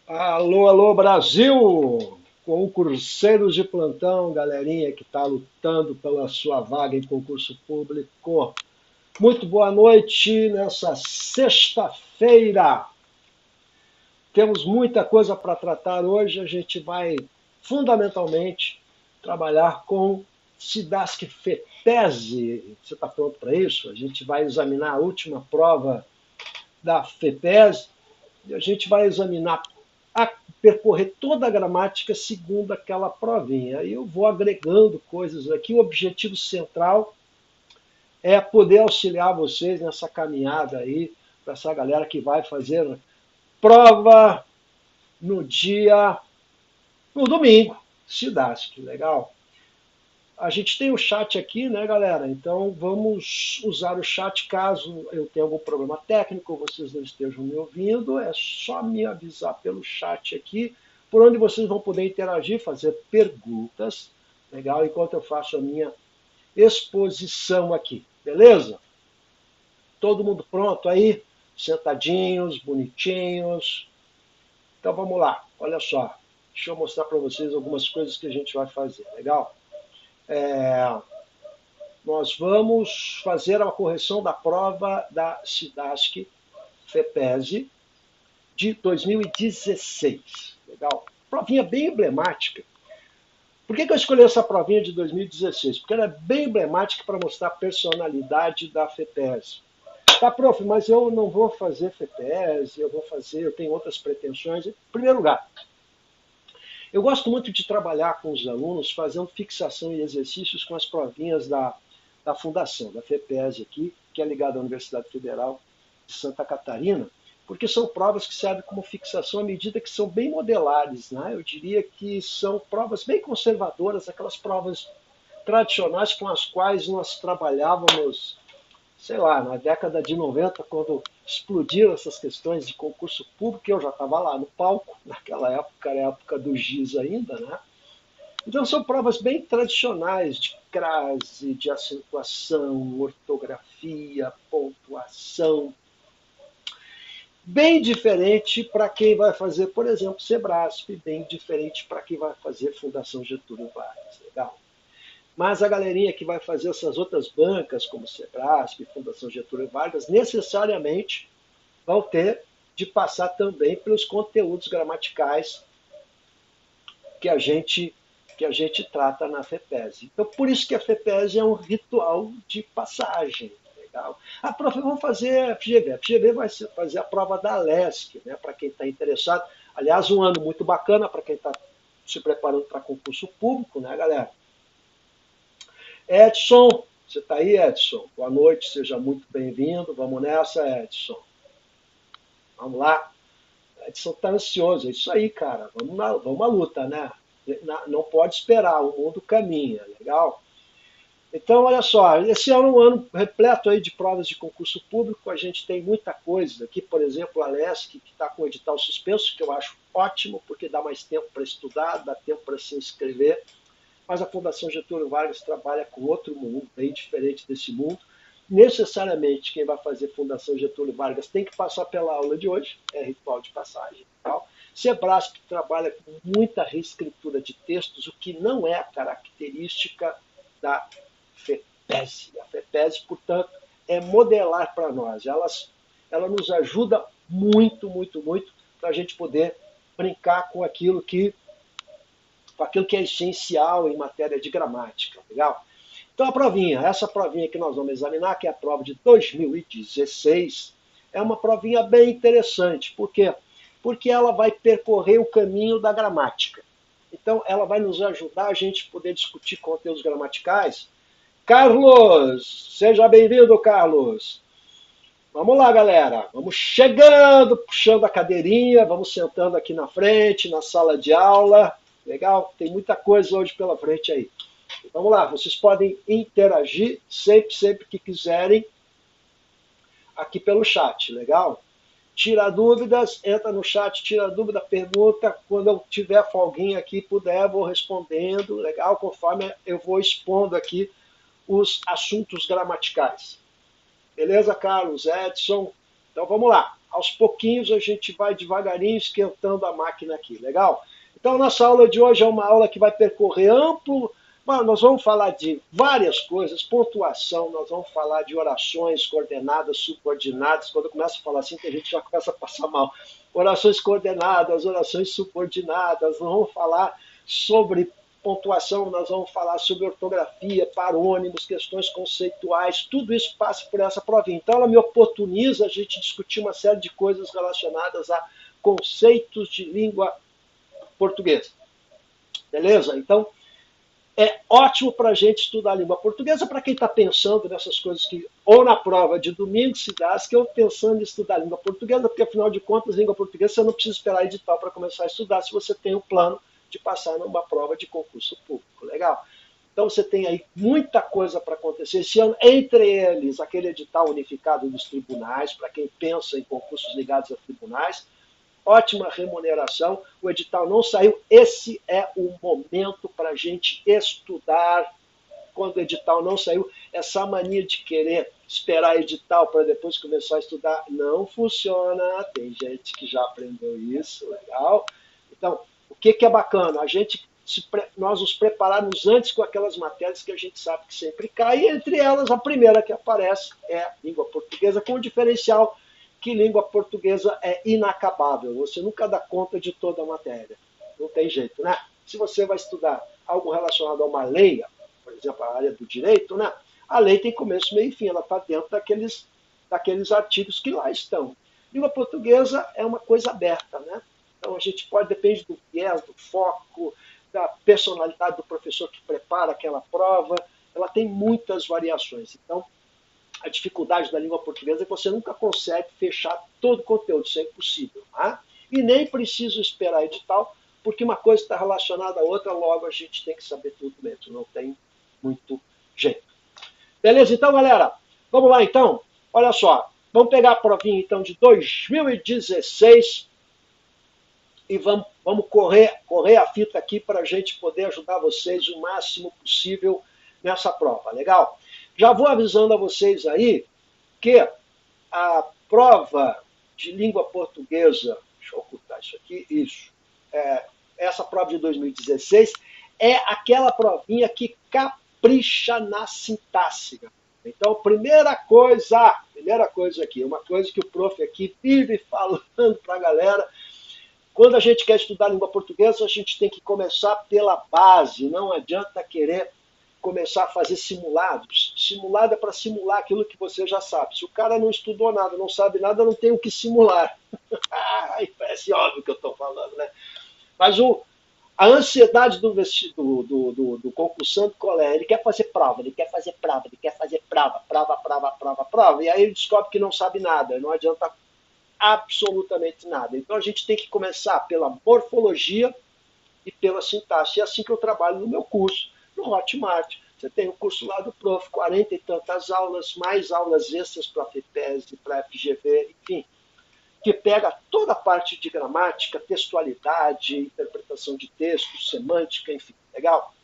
Alô, alô, Brasil! Concurseiros de plantão, galerinha que está lutando pela sua vaga em concurso público. Muito boa noite nessa sexta-feira. Temos muita coisa para tratar hoje. A gente vai fundamentalmente trabalhar com SIDASC FEPESE. Você está pronto para isso? A gente vai examinar a última prova da FEPESE e a gente vai examinar percorrer toda a gramática segundo aquela provinha. Aí eu vou agregando coisas aqui. O objetivo central é poder auxiliar vocês nessa caminhada aí, para essa galera que vai fazer prova no dia, no domingo, se dá, que legal. A gente tem o chat aqui, né, galera? Então vamos usar o chat caso eu tenha algum problema técnico ou vocês não estejam me ouvindo. É só me avisar pelo chat aqui, por onde vocês vão poder interagir, fazer perguntas, legal? Enquanto eu faço a minha exposição aqui, beleza? Todo mundo pronto aí? Sentadinhos, bonitinhos. Então vamos lá, olha só. Deixa eu mostrar para vocês algumas coisas que a gente vai fazer, legal? Nós vamos fazer a correção da prova da SIDASC FEPESE de 2016. Legal? Provinha bem emblemática. Por que eu escolhi essa provinha de 2016? Porque ela é bem emblemática para mostrar a personalidade da FEPESE. Tá, prof, mas eu não vou fazer FEPESE, eu tenho outras pretensões. Em primeiro lugar, eu gosto muito de trabalhar com os alunos fazendo fixação e exercícios com as provinhas da fundação, da FEPESE aqui, que é ligada à Universidade Federal de Santa Catarina, porque são provas que servem como fixação à medida que são bem modelares, né? Eu diria que são provas bem conservadoras, aquelas provas tradicionais com as quais nós trabalhávamos, sei lá, na década de 90, quando explodiram essas questões de concurso público, eu já estava lá no palco, naquela época, era a época do GIS ainda, né? Então são provas bem tradicionais de crase, de acentuação, ortografia, pontuação. Bem diferente para quem vai fazer, por exemplo, Sebrasp, bem diferente para quem vai fazer Fundação Getúlio Vargas. Legal. Mas a galerinha que vai fazer essas outras bancas, como Sebrasp, Fundação Getúlio Vargas, necessariamente vão ter de passar também pelos conteúdos gramaticais que a gente que a gente trata na FEPESE. Então, por isso que a FEPESE é um ritual de passagem. Legal. A prof, vamos fazer a FGV. A FGV vai fazer a prova da LESC, né, para quem está interessado. Aliás, um ano muito bacana para quem está se preparando para concurso público, né, galera? Edson, você está aí, Edson? Boa noite, seja muito bem-vindo. Vamos nessa, Edson. Vamos lá. Edson está ansioso, é isso aí, cara. Vamos à luta, né? Não pode esperar, o mundo caminha, legal? Então, olha só, esse ano é um ano repleto aí de provas de concurso público, a gente tem muita coisa aqui, por exemplo, a LESC, que está com o edital suspenso, que eu acho ótimo, porque dá mais tempo para estudar, dá tempo para se inscrever, mas a Fundação Getúlio Vargas trabalha com outro mundo, bem diferente desse mundo. Necessariamente, quem vai fazer Fundação Getúlio Vargas tem que passar pela aula de hoje, é ritual de passagem. Tal. Sebrasp trabalha com muita reescritura de textos, o que não é a característica da FEPESE. A FEPESE, portanto, é modelar para nós. Ela nos ajuda muito, muito, muito para a gente poder brincar com aquilo que é essencial em matéria de gramática. Legal? Então, essa provinha que nós vamos examinar, que é a prova de 2016, é uma provinha bem interessante. Por quê? Porque ela vai percorrer o caminho da gramática. Então, ela vai nos ajudar a gente poder discutir conteúdos gramaticais. Carlos, seja bem-vindo, Carlos. Vamos lá, galera. Vamos chegando, puxando a cadeirinha, vamos sentando aqui na frente, na sala de aula. Legal? Tem muita coisa hoje pela frente aí. Vamos lá, vocês podem interagir sempre que quiserem aqui pelo chat, legal? Tira dúvidas, entra no chat, tira dúvida, pergunta. Quando eu tiver folguinha aqui, puder, vou respondendo, legal? Conforme eu vou expondo aqui os assuntos gramaticais. Beleza, Carlos? Edson? Então vamos lá. Aos pouquinhos a gente vai devagarinho esquentando a máquina aqui, legal? Então nossa aula de hoje é uma aula que vai percorrer amplo. Mano, nós vamos falar de várias coisas, pontuação, nós vamos falar de orações coordenadas, subordinadas. Quando eu começo a falar assim, que a gente já começa a passar mal. Orações coordenadas, orações subordinadas, nós vamos falar sobre pontuação, nós vamos falar sobre ortografia, parônimos, questões conceituais, tudo isso passa por essa provinha. Então ela me oportuniza a gente discutir uma série de coisas relacionadas a conceitos de língua portuguesa. Beleza? Então, é ótimo para a gente estudar a língua portuguesa, para quem está pensando nessas coisas que, ou na prova de domingo se dá, que eu pensando em estudar a língua portuguesa, porque afinal de contas, a língua portuguesa você não precisa esperar edital para começar a estudar, se você tem um plano de passar numa prova de concurso público. Legal? Então você tem aí muita coisa para acontecer esse ano, entre eles aquele edital unificado dos tribunais, para quem pensa em concursos ligados a tribunais, ótima remuneração, o edital não saiu, esse é o momento para a gente estudar. Quando o edital não saiu, essa mania de querer esperar edital para depois começar a estudar não funciona, tem gente que já aprendeu isso, legal? Então, o que é bacana? Nós nos prepararmos antes com aquelas matérias que a gente sabe que sempre cai, e entre elas a primeira que aparece é a língua portuguesa, com o diferencial que língua portuguesa é inacabável. Você nunca dá conta de toda a matéria. Não tem jeito, né? Se você vai estudar algo relacionado a uma lei, por exemplo, a área do direito, né? A lei tem começo, meio e fim. Ela está dentro daqueles artigos que lá estão. Língua portuguesa é uma coisa aberta, né? Então a gente pode, depende do viés, do foco, da personalidade do professor que prepara aquela prova, ela tem muitas variações. Então, a dificuldade da língua portuguesa é que você nunca consegue fechar todo o conteúdo, isso é impossível. Tá? E nem preciso esperar edital, porque uma coisa está relacionada à outra, logo a gente tem que saber tudo mesmo, não tem muito jeito. Beleza? Então, galera, vamos lá então? Olha só, vamos pegar a provinha então de 2016 e vamos correr a fita aqui para a gente poder ajudar vocês o máximo possível nessa prova, legal? Já vou avisando a vocês aí que a prova de língua portuguesa, deixa eu ocultar isso aqui, essa prova de 2016 é aquela provinha que capricha na sintaxe. Então, primeira coisa aqui, uma coisa que o prof aqui vive falando para a galera, quando a gente quer estudar língua portuguesa, a gente tem que começar pela base, não adianta querer começar a fazer simulados. Simulado é para simular aquilo que você já sabe. Se o cara não estudou nada, não sabe nada, não tem o que simular. Parece óbvio que eu estou falando, né? Mas a ansiedade do concursante qual é? Ele quer fazer prova, prova. E aí ele descobre que não sabe nada, não adianta absolutamente nada. Então a gente tem que começar pela morfologia e pela sintaxe. É assim que eu trabalho no meu curso, no Hotmart. Você tem o curso lá do prof, 40 e tantas aulas, mais aulas extras para a FEPESE, para a FGV, enfim, que pega toda a parte de gramática, textualidade, interpretação de texto, semântica, enfim, legal?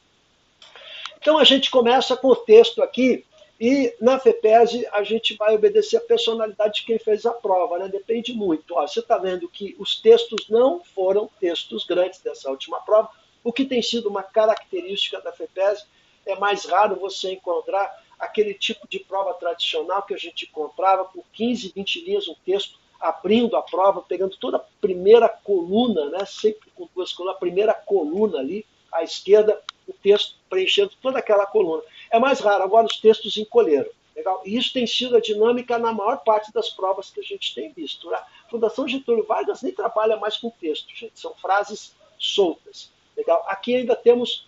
Então a gente começa com o texto aqui, e na FEPESE a gente vai obedecer a personalidade de quem fez a prova, né? Depende muito. Ó, você está vendo que os textos não foram textos grandes dessa última prova, o que tem sido uma característica da FEPESE. É mais raro você encontrar aquele tipo de prova tradicional que a gente encontrava por 15, 20 linhas, um texto abrindo a prova, pegando toda a primeira coluna, né? Sempre com duas colunas, a primeira coluna ali, à esquerda, o texto preenchendo toda aquela coluna. É mais raro, agora os textos encolheram. Legal? E isso tem sido a dinâmica na maior parte das provas que a gente tem visto. Né? A Fundação Getúlio Vargas nem trabalha mais com texto, gente. São frases soltas. Legal? Aqui ainda temos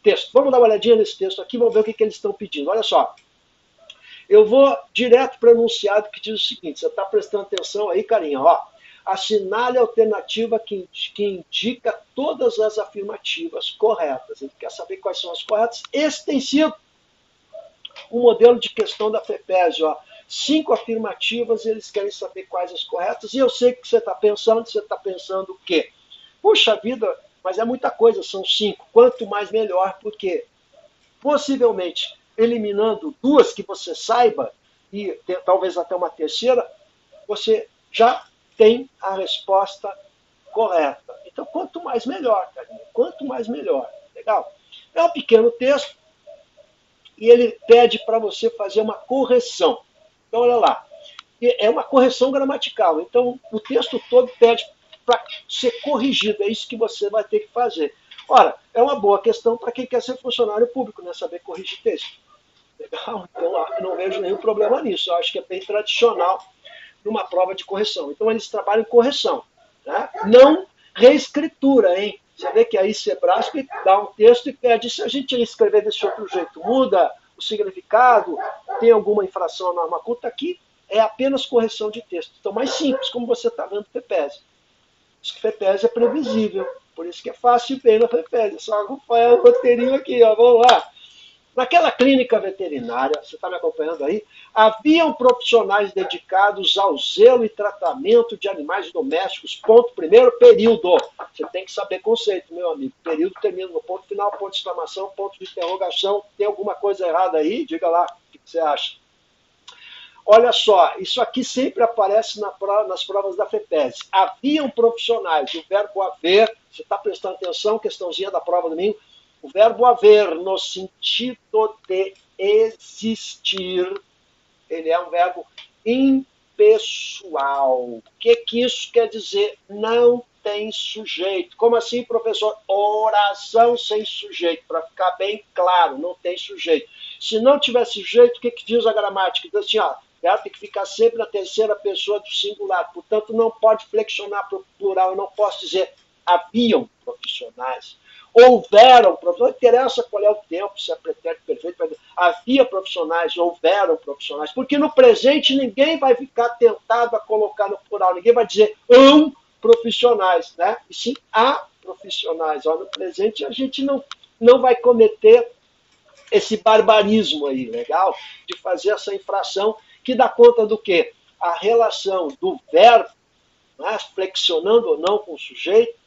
texto. Vamos dar uma olhadinha nesse texto aqui, vamos ver o que eles estão pedindo. Olha só. Eu vou direto para o enunciado que diz o seguinte, você está prestando atenção aí, carinha, ó. Assinale a alternativa que indica todas as afirmativas corretas. Ele quer saber quais são as corretas. Esse tem sido o modelo de questão da FEPESE. Ó. 5 afirmativas, eles querem saber quais as corretas. E eu sei que você está pensando o quê? Puxa vida, mas é muita coisa, são 5. Quanto mais melhor, porque possivelmente eliminando 2 que você saiba, e talvez até uma terceira, você já tem a resposta correta. Então, quanto mais melhor, carinha. Quanto mais melhor. Legal? É um pequeno texto e ele pede para você fazer uma correção. Então, olha lá. É uma correção gramatical. Então, o texto todo pede para ser corrigido. É isso que você vai ter que fazer. Ora, é uma boa questão para quem quer ser funcionário público, né? Saber corrigir texto. Legal? Então, eu não vejo nenhum problema nisso. Eu acho que é bem tradicional numa prova de correção. Então, eles trabalham em correção. Né? Não reescritura, hein? Você vê que aí Sebrasp dá um texto e pede, se a gente escrever desse outro jeito, muda o significado, tem alguma infração à norma culta, aqui é apenas correção de texto. Então, mais simples, como você está vendo no FEPES. Isso que FEPES é previsível, por isso que é fácil ver no FEPES. Só acompanhar o roteirinho aqui, ó. Vamos lá. Naquela clínica veterinária, você está me acompanhando aí, haviam profissionais dedicados ao zelo e tratamento de animais domésticos. Ponto primeiro, período. Você tem que saber conceito, meu amigo. Período termina no ponto final, ponto de exclamação, ponto de interrogação. Tem alguma coisa errada aí? Diga lá, o que você acha? Olha só, isso aqui sempre aparece nas provas da FEPES. Haviam profissionais, o verbo haver, você está prestando atenção, questãozinha da prova do domingo, o verbo haver, no sentido de existir, ele é um verbo impessoal. O que isso quer dizer? Não tem sujeito. Como assim, professor? Oração sem sujeito, para ficar bem claro, não tem sujeito. Se não tiver sujeito, o que diz a gramática? Diz assim, ó, ela tem que ficar sempre na terceira pessoa do singular, portanto não pode flexionar para o plural, eu não posso dizer haviam profissionais, houveram profissionais, não interessa qual é o tempo, se é pretérito perfeito, havia profissionais, houveram profissionais, porque no presente ninguém vai ficar tentado a colocar no plural, ninguém vai dizer profissionais, né? E sim há profissionais. Ó, no presente a gente não vai cometer esse barbarismo aí, legal? De fazer essa infração que dá conta do quê? A relação do verbo, né, flexionando ou não com o sujeito,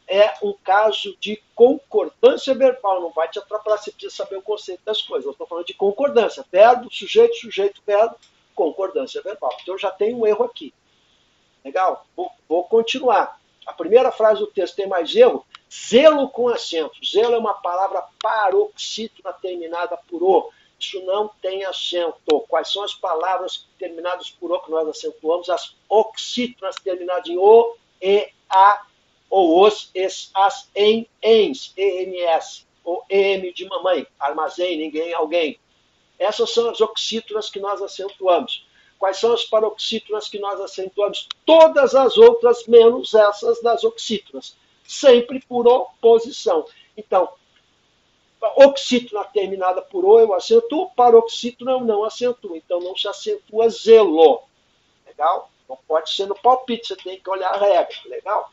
é um caso de concordância verbal. Não vai te atrapalhar, você precisa saber o conceito das coisas. Eu estou falando de concordância. Verbo, sujeito, sujeito, verbo, concordância verbal. Então já tem um erro aqui. Legal? Vou continuar. A primeira frase do texto tem mais erro. Zelo com acento. Zelo é uma palavra paroxítona terminada por O. Isso não tem acento. Quais são as palavras terminadas por O que nós acentuamos? As oxítonas terminadas em O, E, A, ou os, es, as, em, ens, EMS, ou EM de mamãe, armazém, ninguém, alguém. Essas são as oxítonas que nós acentuamos. Quais são as paroxítonas que nós acentuamos? Todas as outras, menos essas das oxítonas. Sempre por oposição. Então, oxítona terminada por O eu acentuo, paroxítona eu não acentuo. Então, não se acentua zelo. Legal? Não pode ser no palpite, você tem que olhar a regra. Legal?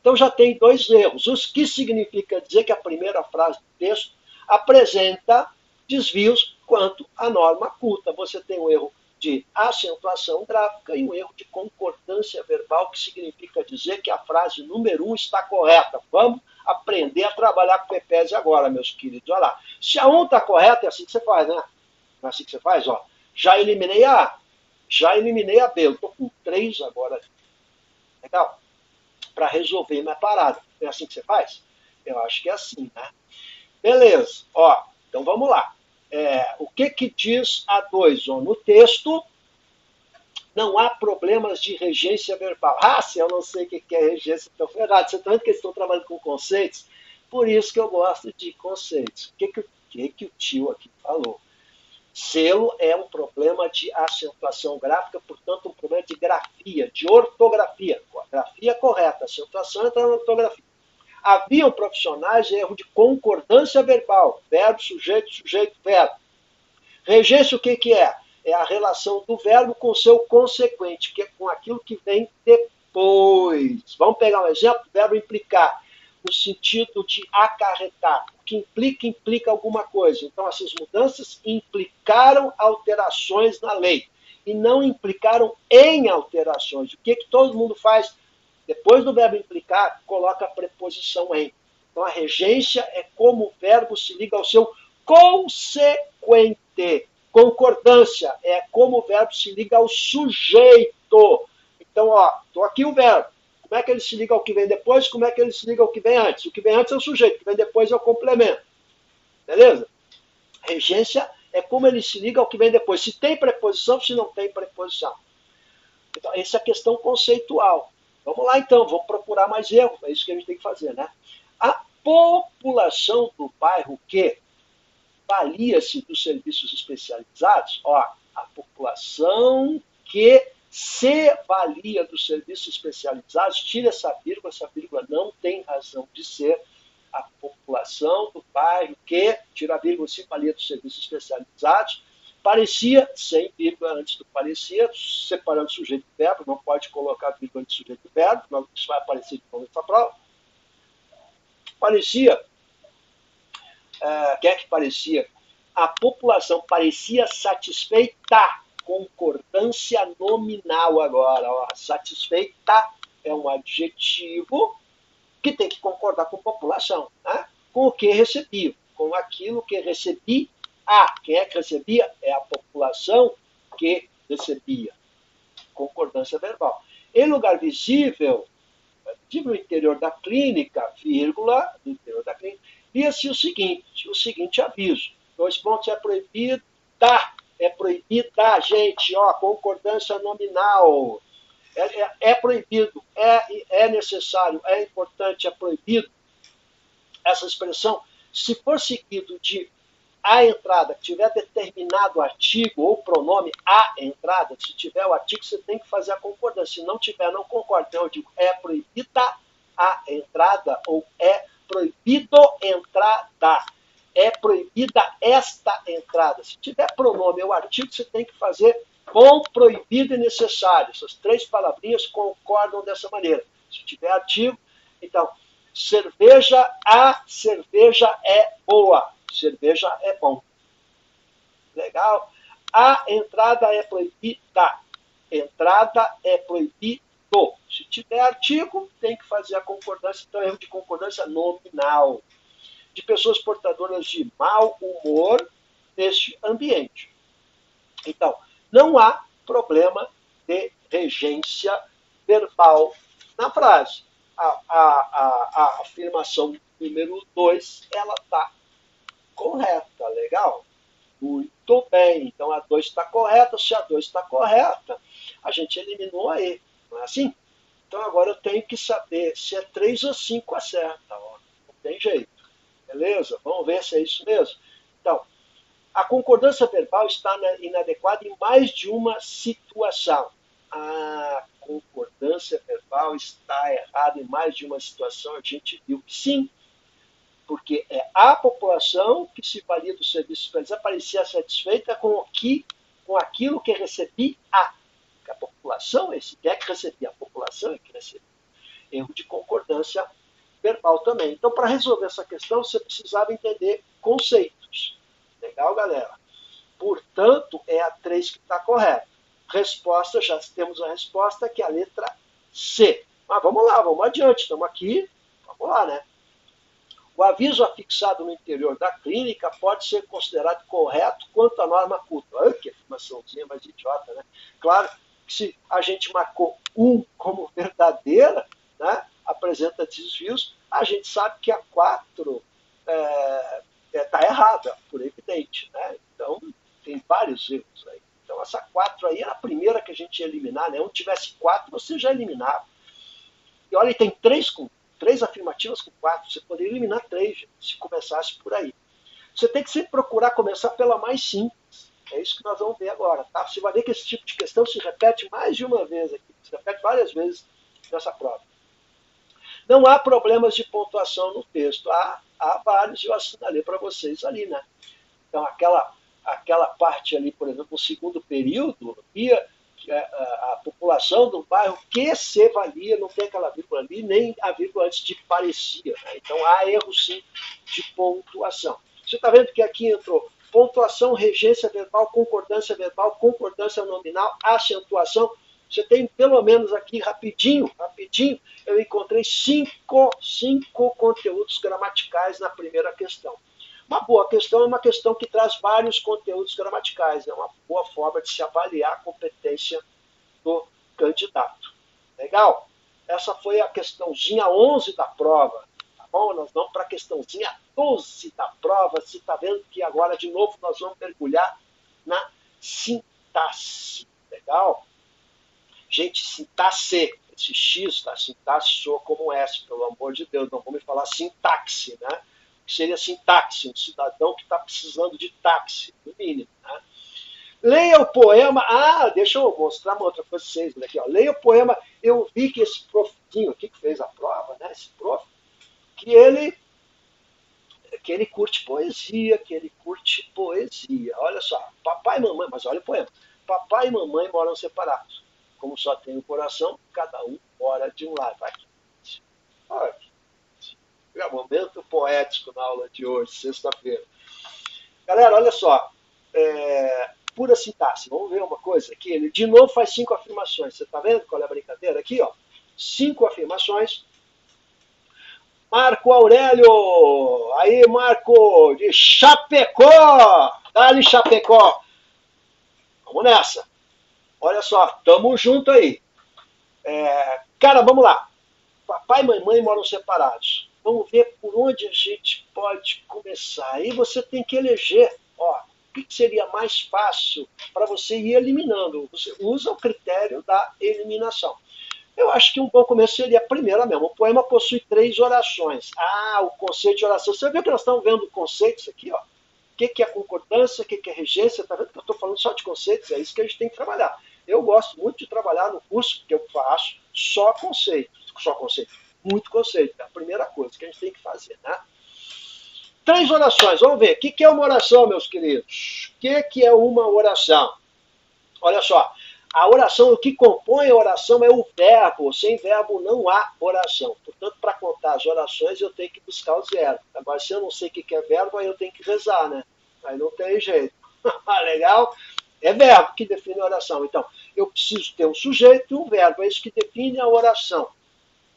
Então, já tem dois erros. Os que significa dizer que a primeira frase do texto apresenta desvios quanto à norma culta. Você tem um erro de acentuação gráfica e um erro de concordância verbal, que significa dizer que a frase número 1 está correta. Vamos aprender a trabalhar com o FEPES agora, meus queridos. Olha lá. Se a 1 está correta, é assim que você faz, né? Não é assim que você faz? Ó. Já eliminei a A, já eliminei a B. Eu estou com 3 agora. Legal? Para resolver minha parada. É assim que você faz? Eu acho que é assim, né? Beleza. Ó, então vamos lá. O que diz a 2? No texto, não há problemas de regência verbal. Ah, se eu não sei o que é regência, estou ferrado. Você está vendo que eles estão trabalhando com conceitos? Por isso que eu gosto de conceitos. O que o tio aqui falou? Selo é um problema de acentuação gráfica, portanto, um problema de grafia, de ortografia. Grafia correta, acentuação entra na ortografia. Haviam profissionais erro de concordância verbal, verbo, sujeito, sujeito, verbo. Regência, o que é? É a relação do verbo com seu consequente, que é com aquilo que vem depois. Vamos pegar um exemplo, verbo implicar, no sentido de acarretar. O que implica alguma coisa. Então, essas mudanças implicaram alterações na lei e não implicaram em alterações. O que todo mundo faz? Depois do verbo implicar, coloca a preposição em. Então, a regência é como o verbo se liga ao seu consequente. Concordância é como o verbo se liga ao sujeito. Então, ó, estou aqui o verbo. Como é que ele se liga ao que vem depois? Como é que ele se liga ao que vem antes? O que vem antes é o sujeito, o que vem depois é o complemento. Beleza? Regência é como ele se liga ao que vem depois. Se tem preposição, se não tem preposição. Então, essa é a questão conceitual. Vamos lá, então. Vamos procurar mais erros. É isso que a gente tem que fazer, né? A população do bairro que valia-se dos serviços especializados, ó, a população que se valia dos serviços especializados, tira essa vírgula não tem razão de ser, a população do bairro que, tira a vírgula, se valia dos serviços especializados, parecia, sem vírgula antes do parecia, separando sujeito e verbo, não pode colocar vírgula antes do sujeito e verbo, não, isso vai aparecer de novo nessa prova. Parecia, quem é que parecia? A população parecia satisfeita, concordância nominal agora. Ó, satisfeita é um adjetivo que tem que concordar com a população, né? Com o que recebia, com aquilo que recebia. Quem é que recebia? É a população que recebia. Concordância verbal. Em lugar visível, no interior da clínica, vírgula, no interior da clínica, via-se o seguinte aviso. 2 pontos, é proibida, gente, ó, concordância nominal. É proibido, é necessário, é importante, é proibido. Essa expressão, se for seguido de a entrada, que tiver determinado artigo ou pronome a entrada, se tiver o artigo, você tem que fazer a concordância. Se não tiver, não concorda. Então eu digo, é proibida a entrada ou é proibido entrada. É proibida esta entrada. Se tiver pronome ou artigo, você tem que fazer com proibido e necessário. Essas 3 palavrinhas concordam dessa maneira. Se tiver artigo, então, a cerveja é boa. Cerveja é bom. Legal? A entrada é proibida. Entrada é proibido. Se tiver artigo, tem que fazer a concordância. Então, erro de concordância nominal. De pessoas portadoras de mau humor neste ambiente. Então, não há problema de regência verbal na frase. A afirmação número 2, ela está correta, legal? Muito bem, então a 2 está correta. Se a 2 está correta, a gente eliminou a E, não é assim? Então agora eu tenho que saber se é 3 ou 5 acerta, ó. Não tem jeito, beleza? Vamos ver se é isso mesmo. Então, a concordância verbal está inadequada em mais de uma situação. A concordância verbal está errada em mais de uma situação, a gente viu que sim, porque é a população que se valia dos serviços especializados parecia satisfeita com aquilo que recebia. Que a população, quem é que recebia? A população é que recebia. Erro de concordância verbal também. Então, para resolver essa questão, você precisava entender conceitos. Legal, galera? Portanto, é a 3 que está correta. Resposta, já temos a resposta, que é a letra C. Mas vamos lá, vamos adiante. Estamos aqui, vamos lá, né? O aviso afixado no interior da clínica pode ser considerado correto quanto à norma culta. Olha que afirmaçãozinha mais idiota, né? Claro que se a gente marcou 1 como verdadeira, né, apresenta desvios, a gente sabe que a 4 está errada, por evidente, né? Então, tem vários erros aí. Então, essa 4 aí era a primeira que a gente ia eliminar, né? Onde tivesse 4, você já eliminava. E olha, tem 3 afirmativas com 4. Você poderia eliminar 3, gente, se começasse por aí. Você tem que sempre procurar começar pela mais simples. É isso que nós vamos ver agora, tá? Você vai ver que esse tipo de questão se repete mais de uma vez aqui. Se repete várias vezes nessa prova. Não há problemas de pontuação no texto. Há vários, eu assinalei para vocês ali, né? Então, aquela parte ali, por exemplo, no segundo período, a população do bairro que se valia, não tem aquela vírgula ali, nem a vírgula antes de parecia. Né? Então, há erro, sim, de pontuação. Você está vendo que aqui entrou pontuação, regência verbal, concordância nominal, acentuação. Você tem pelo menos aqui, rapidinho, eu encontrei 5 conteúdos gramaticais na primeira questão. Uma boa questão é uma questão que traz vários conteúdos gramaticais. É uma boa forma de se avaliar a competência do candidato. Legal? Essa foi a questãozinha 11 da prova. Tá bom? Nós vamos para a questãozinha 12 da prova. Você está vendo que agora, de novo, nós vamos mergulhar na sintaxe. Legal? Gente, sintaxe. Esse X, tá? Sintaxe soa como S, pelo amor de Deus. Não vamos falar sintaxe, né? Que seria sintaxe, um cidadão que está precisando de táxi, no mínimo, né? Leia o poema. Ah, deixa eu mostrar uma outra coisa para vocês aqui. Ó. Leia o poema. Eu vi que esse profzinho aqui que fez a prova, né? Esse prof, que ele curte poesia, Olha só, papai e mamãe, mas olha o poema. Papai e mamãe moram separados. Como só tem o coração, cada um mora de um lado. Aqui. Olha aqui. É um momento poético na aula de hoje, sexta-feira. Galera, olha só. Pura sintaxe. Vamos ver uma coisa aqui. Ele de novo faz 5 afirmações. Você está vendo qual é a brincadeira? Aqui, ó. 5 afirmações. Marco Aurélio. Aí, Marco, de Chapecó. Dá-lhe Chapecó. Vamos nessa. Olha só, tamo junto aí. Cara, vamos lá. Papai e mamãe moram separados. Vamos ver por onde a gente pode começar. Aí você tem que eleger, ó, o que seria mais fácil para você ir eliminando. Você usa o critério da eliminação. Eu acho que um bom começo seria a primeira mesmo. O poema possui 3 orações. Ah, o conceito de oração. Você viu que nós estamos vendo conceitos aqui, ó? O que é concordância, o que é regência? Está vendo que eu estou falando só de conceitos? É isso que a gente tem que trabalhar. Eu gosto muito de trabalhar no curso que eu faço só conceito. Muito conceito. É a primeira coisa que a gente tem que fazer, né? 3 orações. Vamos ver. O que é uma oração, meus queridos? O que é uma oração? Olha só. A oração, o que compõe a oração é o verbo. Sem verbo não há oração. Portanto, para contar as orações, eu tenho que buscar os verbos. Agora, se eu não sei o que é verbo, aí eu tenho que rezar, né? Aí não tem jeito. Legal? É verbo que define a oração. Então, eu preciso ter um sujeito e um verbo. É isso que define a oração.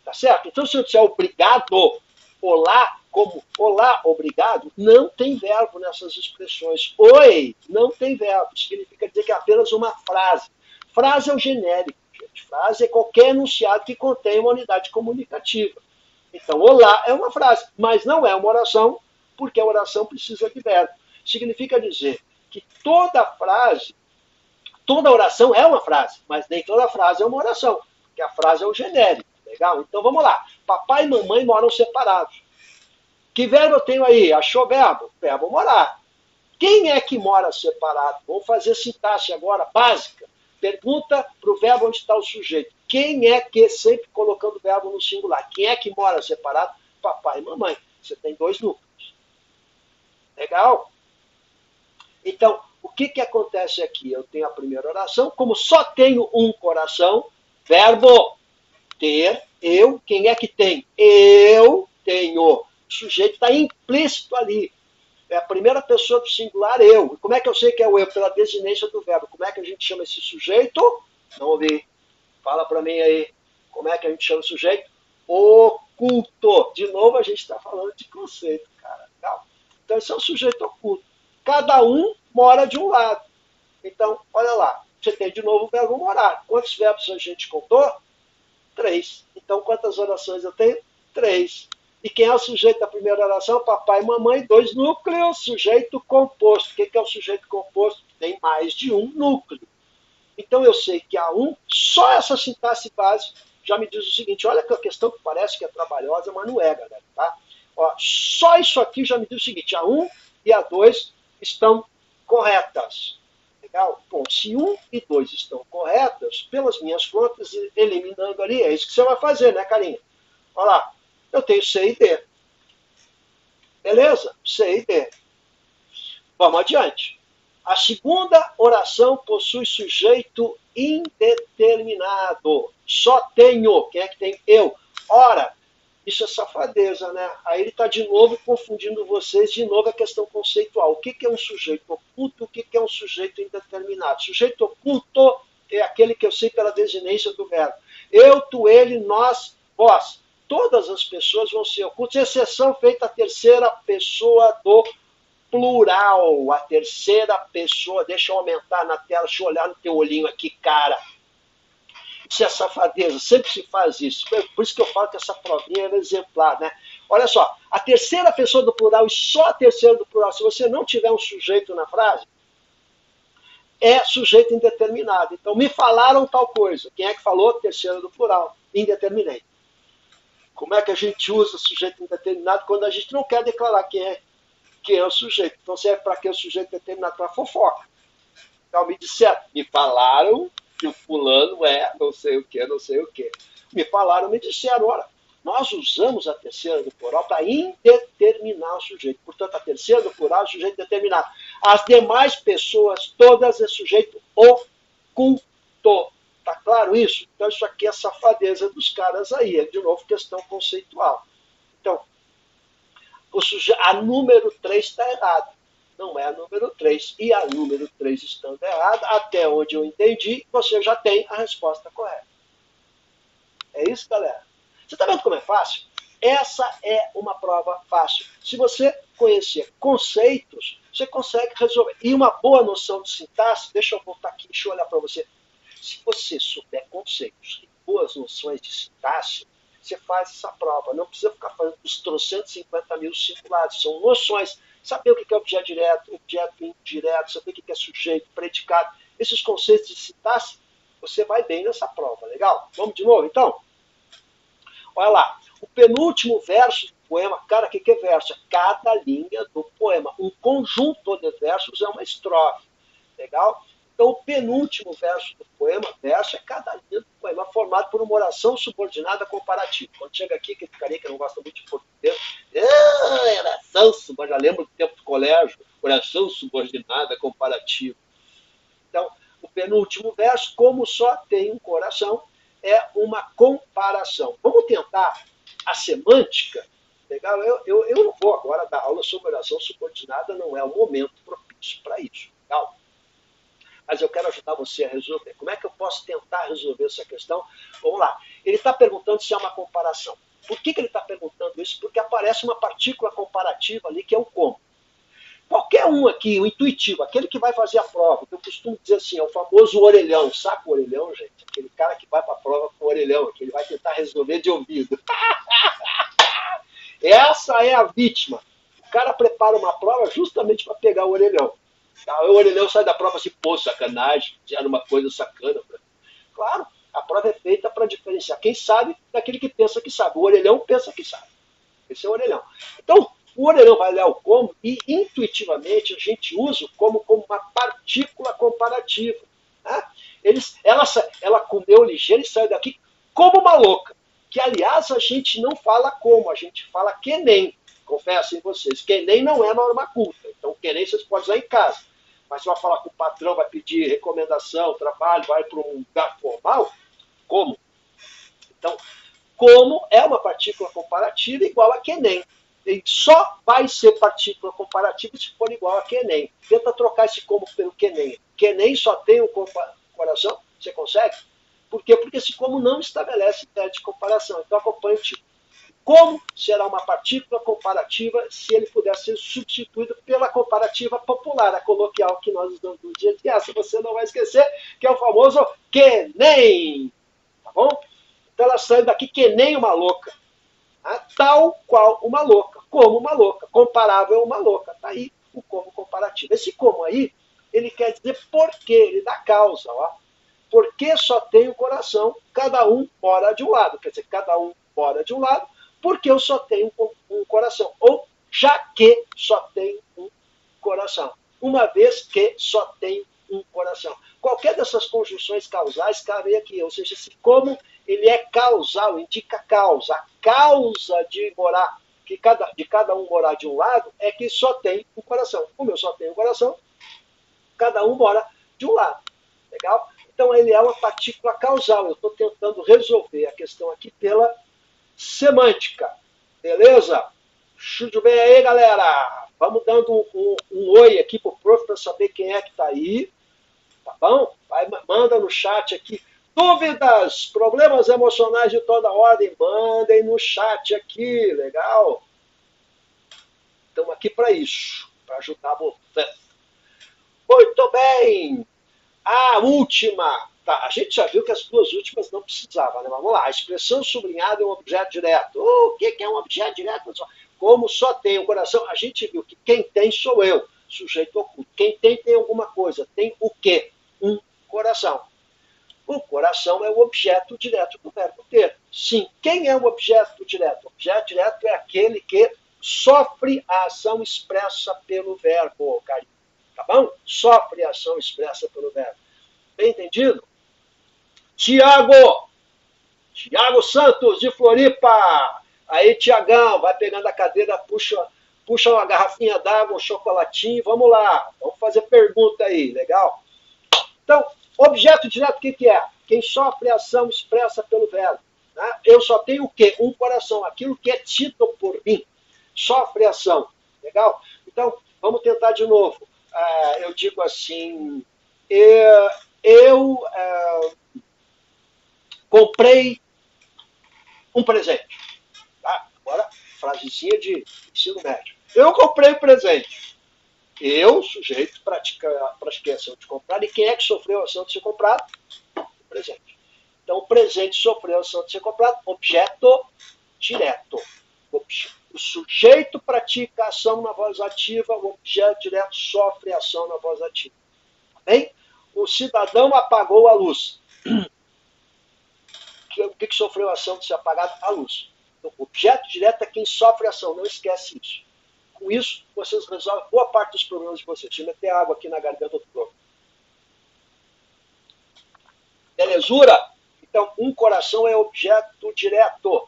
Tá certo? Então, se eu disser obrigado, olá, como olá, obrigado, não tem verbo nessas expressões. Oi, não tem verbo. Significa dizer que é apenas uma frase. Frase é o genérico, gente. Frase é qualquer enunciado que contém uma unidade comunicativa. Então, olá é uma frase, mas não é uma oração, porque a oração precisa de verbo. Significa dizer que toda frase, toda oração é uma frase, mas nem toda frase é uma oração, porque a frase é o genérico. Legal? Então vamos lá. Papai e mamãe moram separados. Que verbo eu tenho aí? Achou verbo? Verbo morar. Quem é que mora separado? Vamos fazer sintaxe agora, básica. Pergunta para o verbo onde está o sujeito. Quem é que, sempre colocando o verbo no singular, quem é que mora separado? Papai e mamãe. Você tem 2 núcleos. Legal? Então, o que acontece aqui? Eu tenho a primeira oração, como só tenho um coração, verbo ter, eu, quem é que tem? Eu tenho. O sujeito está implícito ali. É a primeira pessoa do singular, eu. Como é que eu sei que é o eu? Pela desinência do verbo. Como é que a gente chama esse sujeito? Não ouvi. Fala para mim aí. Como é que a gente chama o sujeito? Oculto. De novo, a gente está falando de conceito, cara. Então, esse é um sujeito oculto. Cada um mora de um lado. Então, olha lá. Você tem de novo o verbo morar. Quantos verbos a gente contou? 3. Então, quantas orações eu tenho? 3. E quem é o sujeito da primeira oração? Papai e mamãe, 2 núcleos, sujeito composto. O que é o sujeito composto? Tem mais de um núcleo. Então eu sei que há um, só essa sintaxe base já me diz o seguinte, olha que a questão que parece que é trabalhosa, mas não é, galera. Tá? Ó, só isso aqui já me diz o seguinte, a 1 e a 2 estão corretas. Legal? Bom, se 1 e 2 estão corretas, pelas minhas contas, eliminando ali, é isso que você vai fazer, né, carinha? Olha lá. Eu tenho C e D. Beleza? C e D. Vamos adiante. A segunda oração possui sujeito indeterminado. Só tenho. Quem é que tem? Eu. Ora, isso é safadeza, né? Aí ele está de novo confundindo vocês, de novo a questão conceitual. O que é um sujeito oculto? O que é um sujeito indeterminado? Sujeito oculto é aquele que eu sei pela desinência do verbo. Eu, tu, ele, nós, vós. Todas as pessoas vão ser ocultas, exceção feita a terceira pessoa do plural, a terceira pessoa. Deixa eu aumentar na tela, deixa eu olhar no teu olhinho aqui, cara. Isso é safadeza, sempre se faz isso. Por isso que eu falo que essa provinha é exemplar, né? Olha só, a terceira pessoa do plural e só a terceira do plural, se você não tiver um sujeito na frase, é sujeito indeterminado. Então, me falaram tal coisa. Quem é que falou? Terceira do plural, indeterminado. Como é que a gente usa sujeito indeterminado quando a gente não quer declarar quem é o sujeito? Então, serve para que o sujeito determinado? Para fofoca. Então, me disseram, me falaram que o fulano é não sei o que, não sei o que. Me falaram, me disseram, olha, nós usamos a terceira do plural para indeterminar o sujeito. Portanto, a terceira do plural é o sujeito determinado. As demais pessoas, todas é sujeito oculto. Tá claro isso? Então, isso aqui é a safadeza dos caras aí. É, de novo, questão conceitual. Então, a número 3 está errada. Não é a número 3. E a número 3 estando errada, até onde eu entendi, você já tem a resposta correta. É isso, galera? Você está vendo como é fácil? Essa é uma prova fácil. Se você conhecer conceitos, você consegue resolver. E uma boa noção de sintaxe, deixa eu voltar aqui, deixa eu olhar para você. Se você souber conceitos e boas noções de sintaxe, você faz essa prova. Não precisa ficar fazendo os 350 mil simulados. São noções. Saber o que é objeto direto, objeto indireto, saber o que é sujeito, predicado. Esses conceitos de sintaxe, você vai bem nessa prova. Legal? Vamos de novo, então? Olha lá. O penúltimo verso do poema. Cara, o que é verso? É cada linha do poema. Um conjunto de versos é uma estrofe. Legal? Então, o penúltimo verso do poema, verso, é cada linha do poema formado por uma oração subordinada comparativa. Quando chega aqui, que ficaria que não gosta muito de português, oração subordinada, já lembro do tempo do colégio, oração subordinada comparativa. Então, o penúltimo verso, como só tem um coração, é uma comparação. Vamos tentar a semântica? Legal? Eu não vou agora dar aula sobre oração subordinada, não é o momento propício para isso. Legal? Mas eu quero ajudar você a resolver. Como é que eu posso tentar resolver essa questão? Vamos lá. Ele está perguntando se é uma comparação. Por que ele está perguntando isso? Porque aparece uma partícula comparativa ali, que é o como. Qualquer um aqui, o intuitivo, aquele que vai fazer a prova, que eu costumo dizer assim, é o famoso orelhão. Sabe o orelhão, gente? Aquele cara que vai para a prova com o orelhão, que ele vai tentar resolver de ouvido. Essa é a vítima. O cara prepara uma prova justamente para pegar o orelhão. O orelhão sai da prova assim, pô, sacanagem, fizeram uma coisa sacana. Claro, a prova é feita para diferenciar quem sabe daquele que pensa que sabe. O orelhão pensa que sabe. Esse é o orelhão. Então, o orelhão vai ler o como e, intuitivamente, a gente usa o como uma partícula comparativa. Né? Ela comeu ligeiro e saiu daqui como uma louca. Que, aliás, a gente não fala como, a gente fala que nem. Confesso em vocês, que nem não é norma culta. Então, que nem vocês podem usar em casa. Mas se vai falar com o patrão, vai pedir recomendação, trabalho, vai para um lugar formal, como? Então, como é uma partícula comparativa igual a que nem. E só vai ser partícula comparativa se for igual a que nem. Tenta trocar esse como pelo que nem. Que nem só tem um coração, você consegue? Por quê? Porque esse como não estabelece ideia de comparação. Então, acompanhe o tipo. Como será uma partícula comparativa se ele puder ser substituído pela comparativa popular, a coloquial que nós usamos no dia a dia? Essa você não vai esquecer, que é o famoso que nem. Tá bom? Então ela sai daqui que nem uma louca. Tá? Tal qual uma louca, como uma louca, comparável a uma louca. Tá aí o como comparativo. Esse como aí, ele quer dizer porquê, ele dá causa. Ó. Porque só tem o coração, cada um mora de um lado. Quer dizer, cada um mora de um lado, porque eu só tenho um coração. Ou já que só tem um coração. Uma vez que só tem um coração. Qualquer dessas conjunções causais cabe aqui. Ou seja, esse como ele é causal, indica causa. A causa de morar, de cada um morar de um lado, é que só tem um coração. Como eu só tenho um coração, cada um mora de um lado. Legal? Então ele é uma partícula causal. Eu estou tentando resolver a questão aqui pela semântica. Beleza? Tudo bem aí, galera? Vamos dando um oi aqui pro prof para saber quem é que está aí. Tá bom? Manda no chat aqui. Dúvidas, problemas emocionais de toda ordem, mandem no chat aqui. Legal? Estamos aqui para isso. para ajudar você. Muito bem! A última. Tá, a gente já viu que as duas últimas não precisavam, né? Vamos lá. A expressão sublinhada é um objeto direto. O que é um objeto direto? Como só tem o coração, a gente viu que quem tem sou eu, sujeito oculto. Quem tem alguma coisa. Tem o quê? Um coração. O coração é o objeto direto do verbo ter. Sim, quem é o objeto direto? O objeto direto é aquele que sofre a ação expressa pelo verbo, carinho. Tá bom? Sofre a ação expressa pelo verbo. Bem entendido? Tiago Santos, de Floripa. Aí, Tiagão, vai pegando a cadeira, puxa uma garrafinha d'água, um chocolatinho, vamos lá. Vamos fazer pergunta aí, legal? Então, objeto direto, o que é? Quem sofre a ação expressa pelo verbo. Né? Eu só tenho o quê? Um coração, aquilo que é tido por mim. Sofre ação. Legal? Então, vamos tentar de novo. Eu digo assim, eu comprei um presente. Tá? Agora, frasezinha de ensino médio. Eu comprei um presente. Eu, sujeito, pratiquei a ação de comprar. E quem é que sofreu a ação de ser comprado? O presente. Então, o presente sofreu a ação de ser comprado. Objeto direto. O sujeito pratica a ação na voz ativa, o objeto direto sofre a ação na voz ativa. Tá bem? O cidadão apagou a luz. O que sofreu a ação de ser apagada? A luz. Então, o objeto direto é quem sofre a ação, não esquece isso. Com isso, vocês resolvem boa parte dos problemas de vocês. Deixa eu meter água aqui na garganta do povo. Belezura? Então, um coração é objeto direto.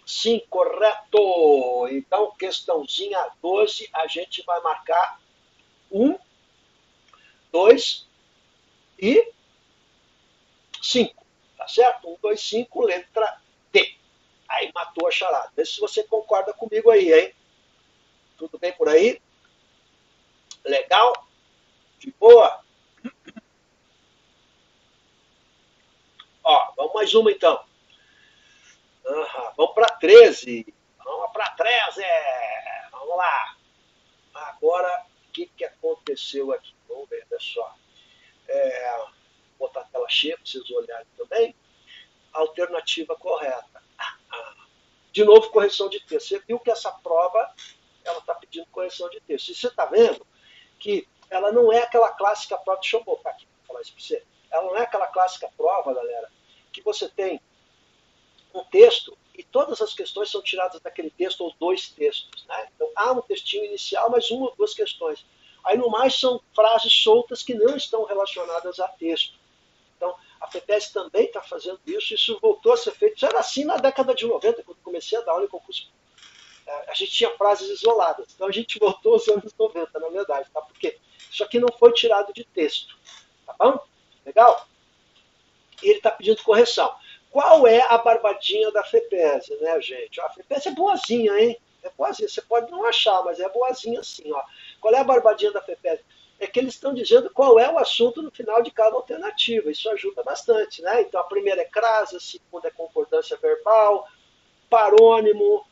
Sim, correto. Então, questãozinha 12, a gente vai marcar 1, 2 e 5. Tá certo? 1, 2, 5, letra D. Aí matou a charada. Vê se você concorda comigo aí, hein? Tudo bem por aí? Legal? De boa? Ó, vamos mais uma então. Vamos para 13. Vamos para 13. Vamos lá. Agora, o que aconteceu aqui? Vamos ver, olha só. Vou botar a tela cheia para vocês olharem também. Alternativa correta. De novo, correção de texto. Você viu que essa prova ela está pedindo correção de texto. E você está vendo que ela não é aquela clássica prova. Deixa eu botar aqui para falar isso para você. Ela não é aquela clássica prova, galera, que você tem um texto e todas as questões são tiradas daquele texto ou dois textos. Né? Então há um textinho inicial, mas uma ou duas questões. Aí no mais são frases soltas que não estão relacionadas a texto. Então a FEPES também está fazendo isso, isso voltou a ser feito. Já era assim na década de 90, quando comecei a dar aula em concurso. A gente tinha frases isoladas. Então a gente voltou aos anos 90, na verdade. Tá? Porque isso aqui não foi tirado de texto. Tá bom? Legal? E ele está pedindo correção. Qual é a barbadinha da FEPES, né, gente? A FEPES é boazinha, hein? É boazinha. Você pode não achar, mas é boazinha sim. Ó. Qual é a barbadinha da FEPES? É que eles estão dizendo qual é o assunto no final de cada alternativa. Isso ajuda bastante, né? Então a primeira é crase, a segunda é concordância verbal, parônimo,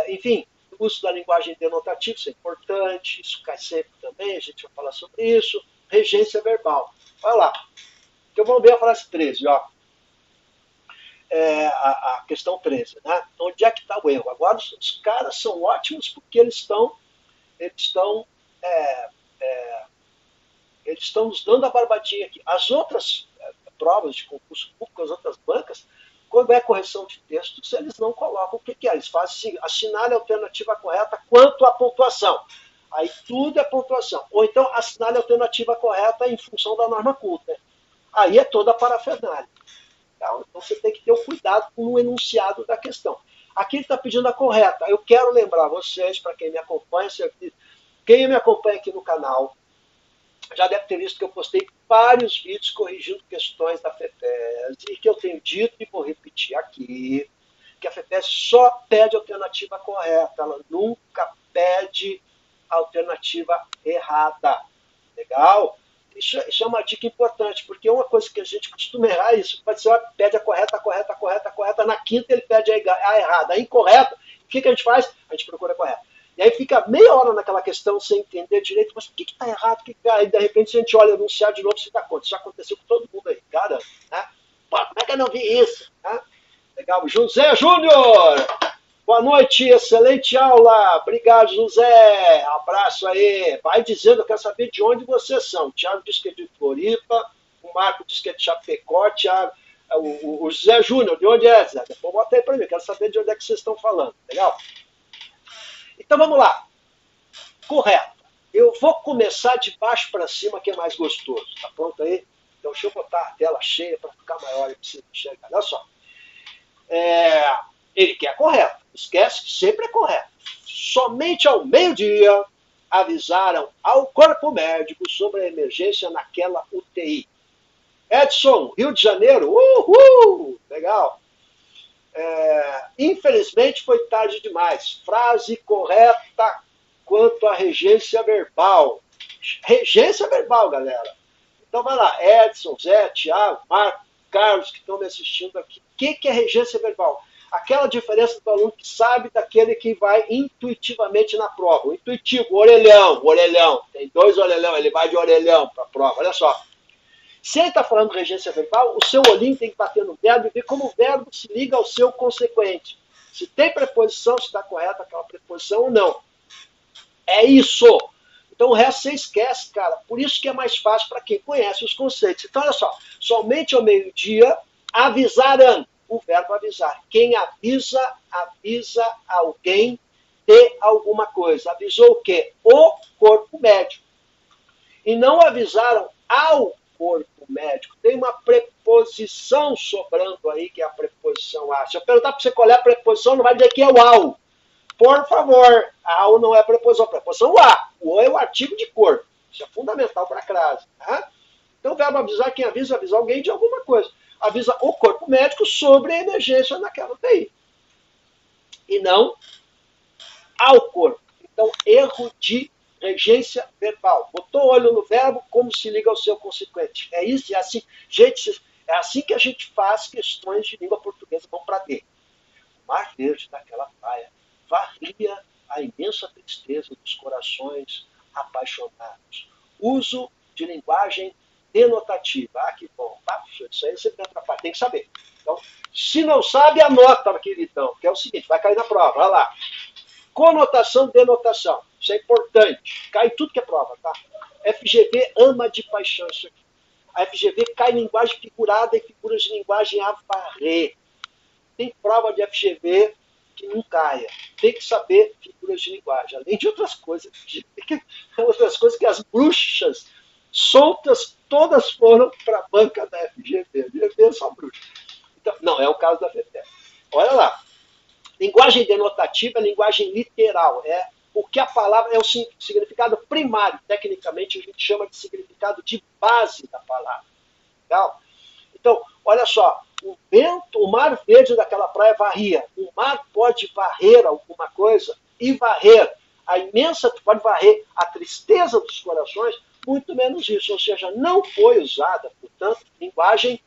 enfim, o uso da linguagem denotativa, isso é importante, isso cai sempre também, a gente vai falar sobre isso. Regência verbal. Olha lá. Então vamos ver a frase 13, ó. A questão 13, né? Onde é que está o erro? Agora os caras são ótimos porque eles estão nos dando a barbadinha aqui. As outras provas de concurso público, as outras bancas, quando é correção de textos, eles não colocam o que é. Eles fazem assim, assinale a alternativa correta quanto à pontuação. Aí tudo é pontuação. Ou então assinale a alternativa correta em função da norma culta. Aí é toda a parafernália. Então você tem que ter o cuidado com o enunciado da questão. Aqui ele está pedindo a correta. Eu quero lembrar vocês, para quem me acompanha, quem me acompanha aqui no canal, já deve ter visto que eu postei vários vídeos corrigindo questões da FEPES e que eu tenho dito e vou repetir aqui, que a FEPES só pede a alternativa correta, ela nunca pede a alternativa errada. Legal? Isso é uma dica importante, porque uma coisa que a gente costuma errar é isso. Pode ser, pede a correta, na quinta ele pede a errada. A incorreta, o que a gente faz? A gente procura a correta. E aí fica meia hora naquela questão sem entender direito, mas o que está errado? Aí de repente a gente olha anunciar de novo e se dá conta. Isso já aconteceu com todo mundo aí, cara. Né? Pô, como é que eu não vi isso? Né? Legal. José Júnior! Boa noite, excelente aula. Obrigado, José. Abraço aí. Vai dizendo, eu quero saber de onde vocês são. O Thiago disse que é de Floripa, o Marco disse que é de Chapecó, o José Júnior, de onde é, Zé? Depois bota aí para mim, quero saber de onde é que vocês estão falando. Legal? Então vamos lá. Correto. Eu vou começar de baixo para cima, que é mais gostoso. Tá pronto aí? Então deixa eu botar a tela cheia para ficar maior e para você enxergar. Olha só. Ele quer correto. Esquece que sempre é correto. Somente ao meio-dia avisaram ao corpo médico sobre a emergência naquela UTI. Edson, Rio de Janeiro, uhul! Legal. Infelizmente foi tarde demais. Frase correta quanto à regência verbal. Regência verbal, galera. Então vai lá, Edson, Zé, Thiago, Marco, Carlos, que estão me assistindo aqui. O que é regência verbal? Aquela diferença do aluno que sabe daquele que vai intuitivamente na prova. O intuitivo, o orelhão. Tem 2 orelhão, ele vai de orelhão para a prova. Olha só. Se ele está falando de regência verbal, o seu olhinho tem que bater no verbo e ver como o verbo se liga ao seu consequente. Se tem preposição, se está correta aquela preposição ou não. É isso. Então o resto você esquece, cara. Por isso que é mais fácil para quem conhece os conceitos. Então, olha só. Somente ao meio-dia avisarão. O verbo avisar. Quem avisa, avisa alguém de alguma coisa. Avisou o quê? O corpo médico. E não avisaram ao corpo médico. Tem uma preposição sobrando aí, que é a preposição a. Se eu perguntar para você qual é a preposição, não vai dizer que é o ao. Por favor, ao não é preposição. Preposição a. O é o artigo de corpo. Isso é fundamental para a crase. Tá? Então, o verbo avisar, quem avisa, avisa alguém de alguma coisa. Avisa o corpo médico sobre a emergência naquela UTI. E não ao corpo. Então, erro de regência verbal. Botou o olho no verbo, como se liga ao seu consequente. É isso, é assim. Gente, é assim que a gente faz questões de língua portuguesa. Vamos para D. O mar verde daquela praia varria a imensa tristeza dos corações apaixonados. Uso de linguagem denotativa. Ah, que bom. Tá? Isso aí você tem que saber. Então, se não sabe, anota, queridão, que é o seguinte, vai cair na prova. Olha lá. Conotação, denotação. Isso é importante. Cai tudo que é prova, tá? FGV ama de paixão isso aqui. A FGV cai em linguagem figurada e figuras de linguagem a varrer. Tem prova de FGV que não caia. Tem que saber figuras de linguagem, além de outras coisas. Outras coisas que as bruxas soltas todas foram para a banca da FGV. FGV é só bruxa. Então, não, é o caso da FGV. Olha lá. Linguagem denotativa é linguagem literal. É o que a palavra é o significado primário. Tecnicamente, a gente chama de significado de base da palavra. Legal? Então, olha só. O vento, o mar verde daquela praia varria. O mar pode varrer alguma coisa e varrer a imensa, pode varrer a tristeza dos corações, muito menos isso. Ou seja, não foi usada, portanto, linguagem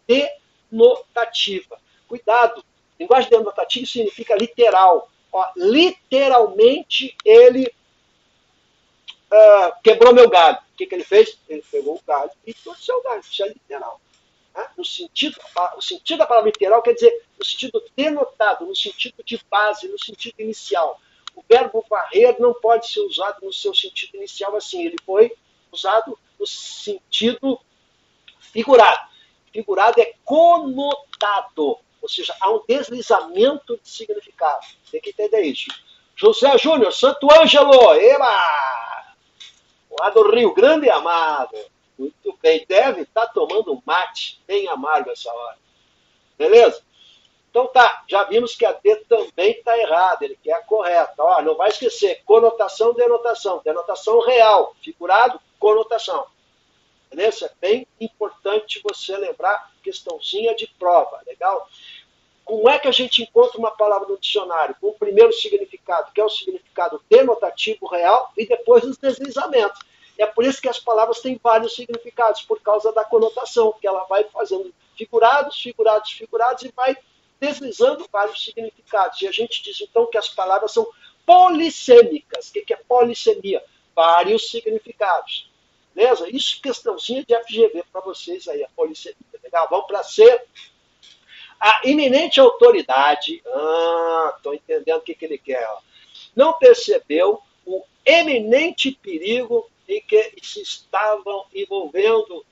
denotativa. Cuidado. Linguagem denotativa significa literal. Ó, literalmente, ele quebrou meu galho. O que ele fez? Ele pegou o galho e torceu o galho. Isso é literal. Né? O sentido da palavra literal quer dizer no sentido denotado, no sentido de base, no sentido inicial. O verbo varrer não pode ser usado no seu sentido inicial assim. Ele foi usado no sentido figurado. Figurado é conotado. Ou seja, há um deslizamento de significado. Tem que entender isso. José Júnior, Santo Ângelo, eba! Lá do Rio Grande, amado. Muito bem. Deve estar tomando um mate bem amargo essa hora. Beleza? Então tá, já vimos que a D também está errada. Ele quer a correta. Ó, não vai esquecer. Conotação, denotação. Denotação real. Figurado, conotação. Beleza? É bem importante você lembrar questãozinha de prova. Legal? Como é que a gente encontra uma palavra no dicionário? Com o primeiro significado, que é o significado denotativo real, e depois os deslizamentos. É por isso que as palavras têm vários significados, por causa da conotação, que ela vai fazendo figurados, figurados, figurados, e vai deslizando vários significados. E a gente diz, então, que as palavras são polissêmicas. O que é polissemia? Vários significados. Beleza? Isso questãozinha de FGV para vocês aí, a polissemia. Legal? Vamos para C. A iminente autoridade, estou entendendo o que ele quer, ó, não percebeu o eminente perigo em que se estavam envolvendo,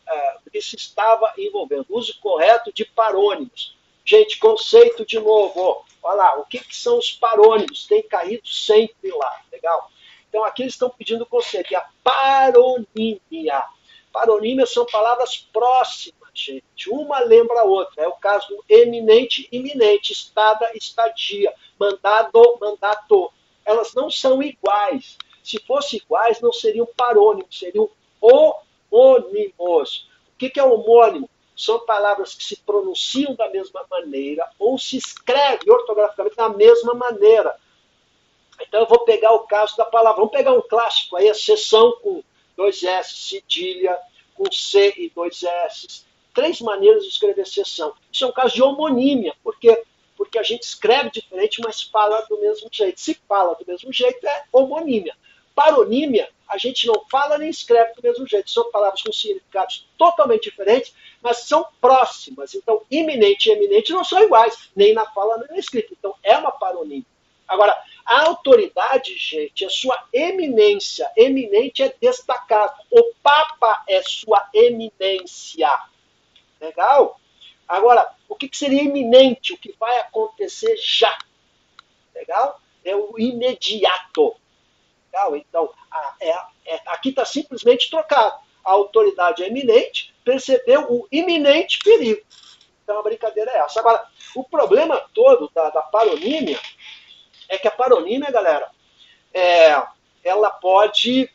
que se estava envolvendo. Uso correto de parônimos. Gente, conceito de novo. Olha lá, o que são os parônimos? Tem caído sempre lá. Legal? Então aqui eles estão pedindo o conceito. E a paronímia. Paronímia são palavras próximas, gente. Uma lembra a outra. É o caso do eminente, iminente, estada, estadia, mandado, mandato. Elas não são iguais. Se fossem iguais, não seriam parônimos, seriam homônimos. O que é homônimo? São palavras que se pronunciam da mesma maneira ou se escrevem ortograficamente da mesma maneira. Então eu vou pegar o caso da palavra. Vamos pegar um clássico aí, a seção com 2 S, cedilha, com C e 2 S. 3 maneiras de escrever seção. Isso é um caso de homonímia, porque a gente escreve diferente, mas fala do mesmo jeito. Se fala do mesmo jeito, é homonímia. Paronímia, a gente não fala nem escreve do mesmo jeito. São palavras com significados totalmente diferentes, mas são próximas. Então, iminente e eminente não são iguais, nem na fala, nem na escrita. Então, é uma paronímia. Agora, a autoridade, gente, é sua eminência. Eminente é destacado. O Papa é sua eminência. Legal? Agora, o que seria iminente? O que vai acontecer já. Legal? É o imediato. Legal? Então, aqui está simplesmente trocado. A autoridade é iminente, percebeu o iminente perigo. Então, a brincadeira é essa. Agora, o problema todo da paronímia é que a paronímia, galera, ela pode...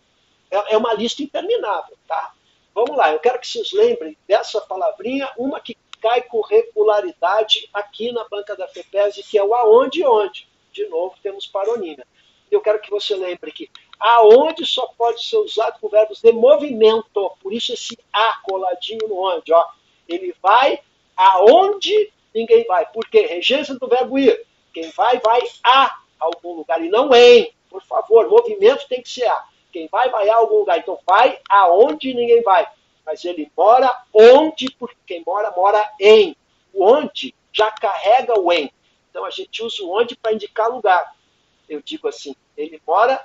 É uma lista interminável, tá? Vamos lá, eu quero que vocês lembrem dessa palavrinha, uma que cai com regularidade aqui na banca da FEPESE, que é o aonde e onde. De novo, temos paronímia. Eu quero que você lembre que aonde só pode ser usado com verbos de movimento. Por isso esse a coladinho no onde. Ó. Ele vai aonde ninguém vai. Por quê? Regência do verbo ir. Quem vai, vai a algum lugar e não em. Por favor, movimento tem que ser a. Quem vai a algum lugar. Então vai aonde ninguém vai. Mas ele mora onde, porque quem mora em. O onde já carrega o em. Então a gente usa o onde para indicar lugar. Eu digo assim, ele mora,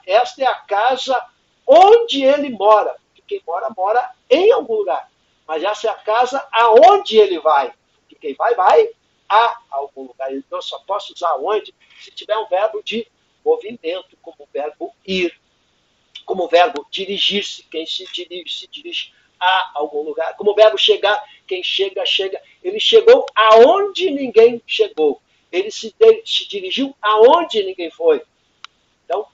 esta é a casa onde ele mora. Porque quem mora em algum lugar. Mas essa é a casa aonde ele vai. Porque quem vai a algum lugar. Então eu só posso usar onde se tiver um verbo de movimento, como o verbo ir, como o verbo dirigir-se, quem se dirige a algum lugar, como o verbo chegar, quem chega. Ele chegou aonde ninguém chegou. Ele se dirigiu aonde ninguém foi. Então,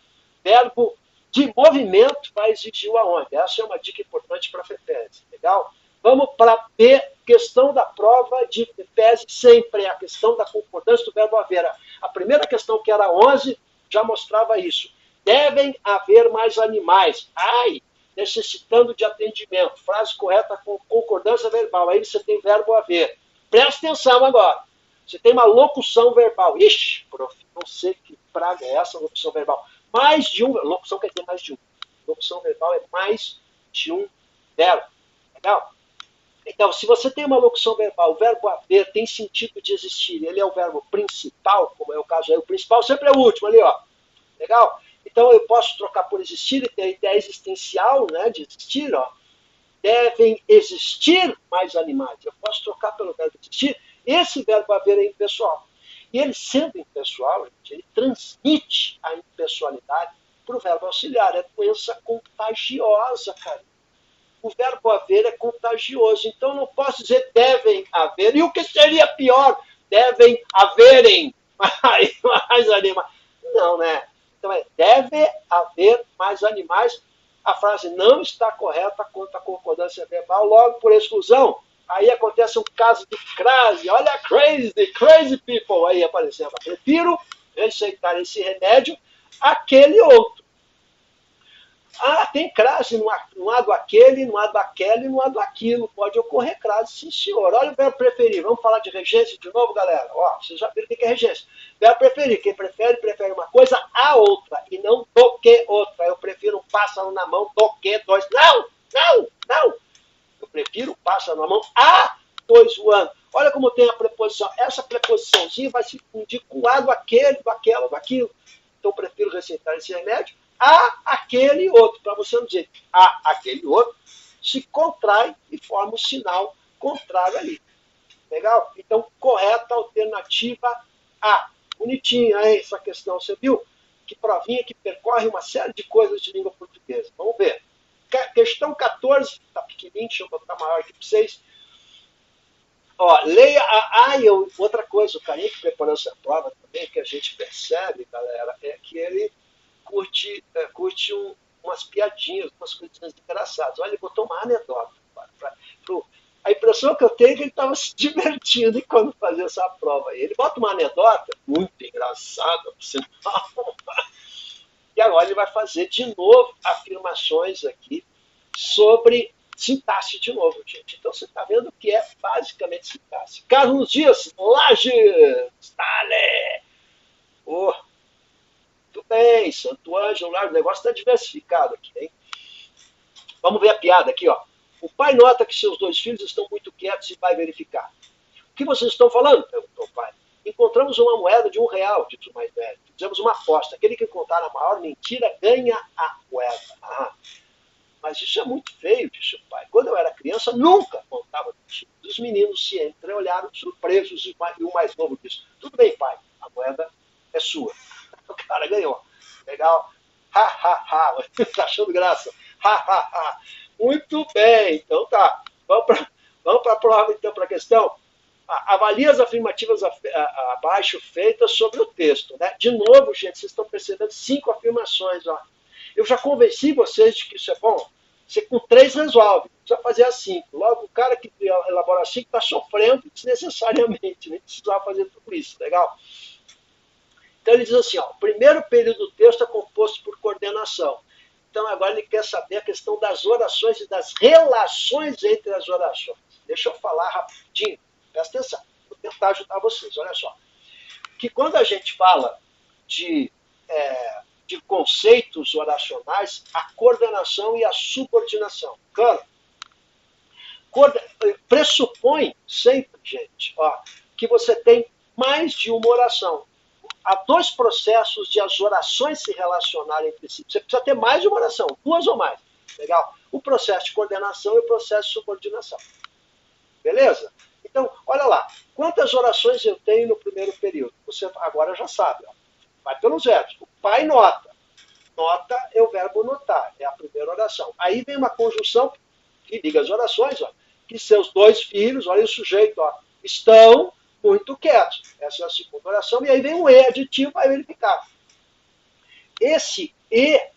verbo de movimento vai exigir o aonde. Essa é uma dica importante para a FEPESE. Legal? Vamos para B, questão da prova de FEPESE, sempre a questão da concordância do verbo haver. A primeira questão, que era 11, já mostrava isso. Devem haver mais animais. Necessitando de atendimento. Frase correta com concordância verbal. Aí você tem verbo haver. Presta atenção agora. Você tem uma locução verbal. Ixi, prof, não sei que praga é essa locução verbal. Mais de um. Locução quer dizer mais de um. Locução verbal é mais de um verbo. Legal? Então, se você tem uma locução verbal, o verbo haver tem sentido de existir, ele é o verbo principal, como é o caso aí, o principal sempre é o último ali, ó. Legal? Então, eu posso trocar por existir e ter a ideia existencial, né, de existir, ó. Devem existir mais animais. Eu posso trocar pelo verbo existir. Esse verbo haver é impessoal. E ele, sendo impessoal, ele transmite a impessoalidade para o verbo auxiliar. É doença contagiosa, cara. O verbo haver é contagioso. Então, não posso dizer devem haver. E o que seria pior? Devem haverem mais animais. Não, né? Então, deve haver mais animais. A frase não está correta quanto à concordância verbal, logo por exclusão. Aí acontece um caso de crase. Olha, crazy people aí aparecendo. Prefiro receitar esse remédio àquele outro. Ah, tem crase no A do aquele, no A do aquele, no A do aquilo. Pode ocorrer crase, sim, senhor. Olha o verbo preferir. Vamos falar de regência de novo, galera? Ó, vocês já viram o que é regência. Verbo preferir. Quem prefere, prefere uma coisa a outra e não do que outra. Eu prefiro um pássaro na mão do que dois. Não, não, não. Eu prefiro um pássaro na mão a dois voando. Olha como tem a preposição. Essa preposiçãozinha vai se fundir com o A do aquele, do aquela, do aquilo. Então eu prefiro receitar esse remédio a aquele outro, para você não dizer a aquele outro, se contrai e forma um sinal contrário ali. Legal? Então, correta alternativa A. Bonitinha, hein, essa questão. Você viu? Que provinha que percorre uma série de coisas de língua portuguesa. Vamos ver. Questão 14, está pequenininho, deixa eu botar maior aqui para vocês. Ó, leia outra coisa, o carinha que preparou essa prova também, que a gente percebe, galera, é que ele curte umas piadinhas, umas coisinhas engraçadas. Olha, ele botou uma anedota. A impressão que eu tenho é que ele estava se divertindo quando fazia essa prova. Ele bota uma anedota muito engraçada, por sinal. E agora ele vai fazer de novo afirmações aqui sobre sintaxe de novo, gente. Então você está vendo que é basicamente sintaxe. Carlos Dias, Lages, Dale! Oh, muito bem, Santo Ângelo, o negócio está diversificado aqui, hein? Vamos ver a piada aqui, ó. O pai nota que seus dois filhos estão muito quietos e vai verificar. O que vocês estão falando? Perguntou o pai. Encontramos uma moeda de R$ 1, disse o mais velho. Fizemos uma aposta. Aquele que contar a maior mentira ganha a moeda. Ah, mas isso é muito feio, disse o pai. Quando eu era criança, nunca contava mentira. Os meninos se entreolharam surpresos e o mais novo disse: tudo bem, pai, a moeda é sua. O cara ganhou. Legal? Ha, ha, ha. Tá achando graça? Ha, ha, ha. Muito bem. Então tá. Vamos para a prova, então, para a questão. Avalie as afirmativas abaixo feitas sobre o texto. Né? De novo, gente, vocês estão percebendo 5 afirmações. Ó. Eu já convenci vocês de que isso é bom. Você com 3 resolve. Não precisa fazer as 5. Logo, o cara que elabora 5 está sofrendo desnecessariamente. Nem precisava fazer tudo isso. Legal? Então ele diz assim, ó, o primeiro período do texto é composto por coordenação. Então agora ele quer saber a questão das orações e das relações entre as orações. Deixa eu falar rapidinho, presta atenção, vou tentar ajudar vocês, olha só. Que quando a gente fala de conceitos oracionais, a coordenação e a subordinação. Claro, pressupõe sempre, gente, ó, que você tem mais de uma oração. Há 2 processos de as orações se relacionarem entre si. Você precisa ter mais de uma oração, 2 ou mais. Legal? O processo de coordenação e o processo de subordinação. Beleza? Então, olha lá. Quantas orações eu tenho no primeiro período? Você agora já sabe. Ó. Vai pelos verbos. O pai nota. Nota é o verbo notar. É a primeira oração. Aí vem uma conjunção que liga as orações. Ó, que seus 2 filhos, olha o sujeito, ó, estão muito quietos. Essa é a segunda oração. E aí vem um E aditivo para verificar. Esse E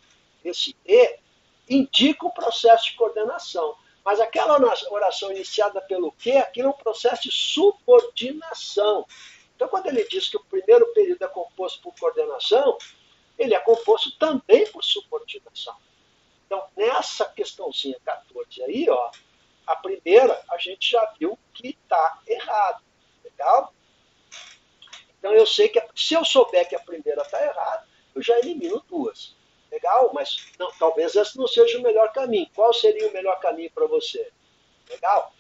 indica um processo de coordenação. Mas aquela oração iniciada pelo que, aquilo é um processo de subordinação. Então, quando ele diz que o primeiro período é composto por coordenação, ele é composto também por subordinação. Então, nessa questãozinha 14 aí, ó, a primeira a gente já viu que está errado. Legal? Então eu sei que se eu souber que a primeira está errada, eu já elimino 2. Legal? Mas não, talvez esse não seja o melhor caminho. Qual seria o melhor caminho para você? Legal?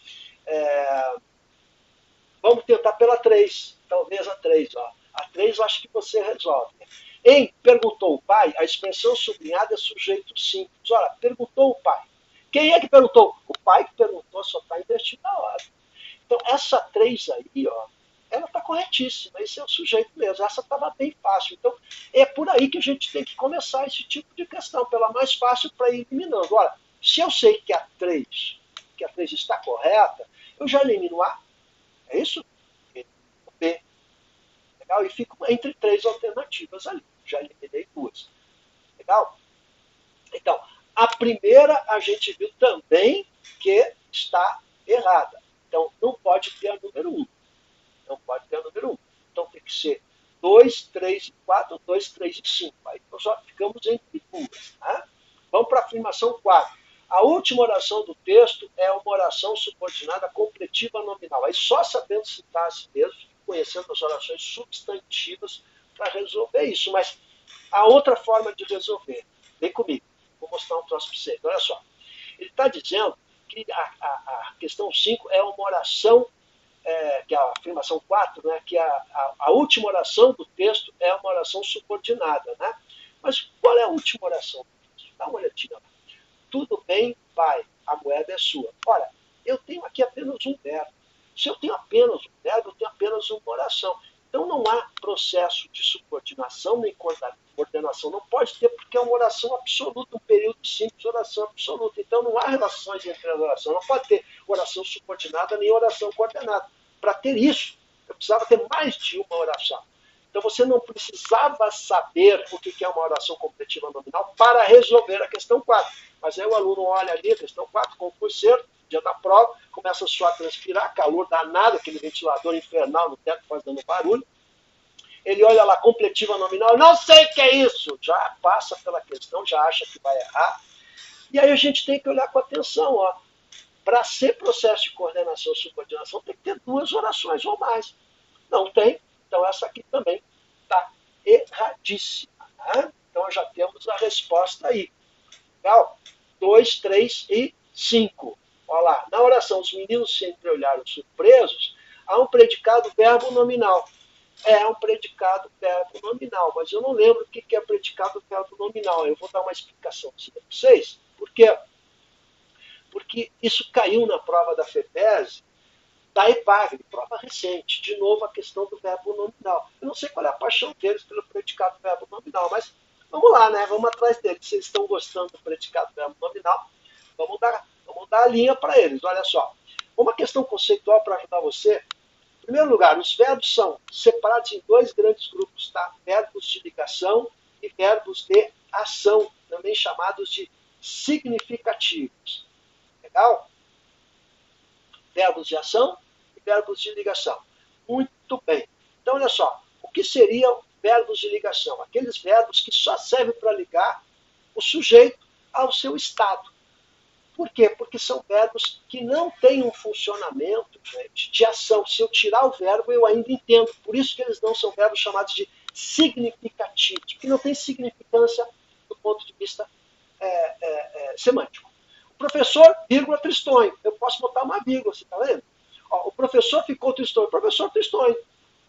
Vamos tentar pela 3. Talvez a 3. Ó. A 3 eu acho que você resolve. Em perguntou o pai, a expressão sublinhada é sujeito simples. Olha, perguntou o pai. Quem é que perguntou? O pai que perguntou só está invertido na hora. Então, essa 3 aí, ó, ela está corretíssima. Esse é o sujeito mesmo. Essa estava bem fácil. Então, é por aí que a gente tem que começar esse tipo de questão, pela mais fácil para ir eliminando. Agora, se eu sei que a 3 está correta, eu já elimino A. É isso? O B. Legal? E fico entre 3 alternativas ali. Já eliminei 2. Legal? Então, a primeira a gente viu também que está errada. Então, não pode ter a número 1. Não pode ter a número 1. Então, tem que ser 2, 3 e 4, 2, 3 e 5. Aí nós só ficamos entre 2. Tá? Vamos para a afirmação 4. A última oração do texto é uma oração subordinada completiva nominal. Aí só sabendo citar a si mesmo, conhecendo as orações substantivas para resolver isso. Mas há outra forma de resolver. Vem comigo. Vou mostrar um troço para vocês. Olha só. Ele está dizendo que a questão 5 é uma oração, que é a afirmação 4, né, que a última oração do texto é uma oração subordinada. Né? Mas qual é a última oração do texto? Dá uma olhadinha lá. Tudo bem, pai, a moeda é sua. Ora, eu tenho aqui apenas um verbo. Se eu tenho apenas um verbo, eu tenho apenas uma oração. Então não há processo de subordinação nem coordenação. Não pode ter, porque é uma oração absoluta, um período simples, oração absoluta. Então não há relações entre as orações. Não pode ter oração subordinada nem oração coordenada. Para ter isso, eu precisava ter mais de uma oração. Então você não precisava saber o que é uma oração completiva nominal para resolver a questão 4. Mas aí o aluno olha ali, a questão 4, concurseiro, dia da prova, começa a suar, transpirar, calor danado, aquele ventilador infernal no teto fazendo barulho. Ele olha lá, completiva nominal, não sei o que é isso. Já passa pela questão, já acha que vai errar. E aí a gente tem que olhar com atenção, ó. Para ser processo de coordenação e subordinação, tem que ter 2 orações ou mais. Não tem, então essa aqui também está erradíssima. Né? Então já temos a resposta aí. Legal? 2, 3 e 5. Olha lá, na oração, os meninos se entreolharam surpresos, há um predicado verbo nominal. É um predicado verbo nominal, mas eu não lembro o que é predicado verbo nominal. Eu vou dar uma explicação para vocês. Por quê? Porque isso caiu na prova da FEPESE, da EPAGRE, prova recente. De novo, a questão do verbo nominal. Eu não sei qual é a paixão deles pelo predicado verbo nominal, mas vamos lá, né? Vamos atrás deles. Se eles estão gostando do predicado verbo nominal, vamos dar a linha para eles. Olha só. Uma questão conceitual para ajudar você. Em primeiro lugar, os verbos são separados em 2 grandes grupos, tá? Verbos de ligação e verbos de ação, também chamados de significativos. Legal? Verbos de ação e verbos de ligação. Muito bem. Então, olha só. O que seriam verbos de ligação? Aqueles verbos que só servem para ligar o sujeito ao seu estado. Por quê? Porque são verbos que não têm um funcionamento, gente, de ação. Se eu tirar o verbo, eu ainda entendo. Por isso que eles não são verbos chamados de significativos, que não tem significância do ponto de vista semântico. O professor, vírgula, tristonho. Eu posso botar uma vírgula, você está vendo? Ó, o professor ficou tristonho. Professor, tristonho.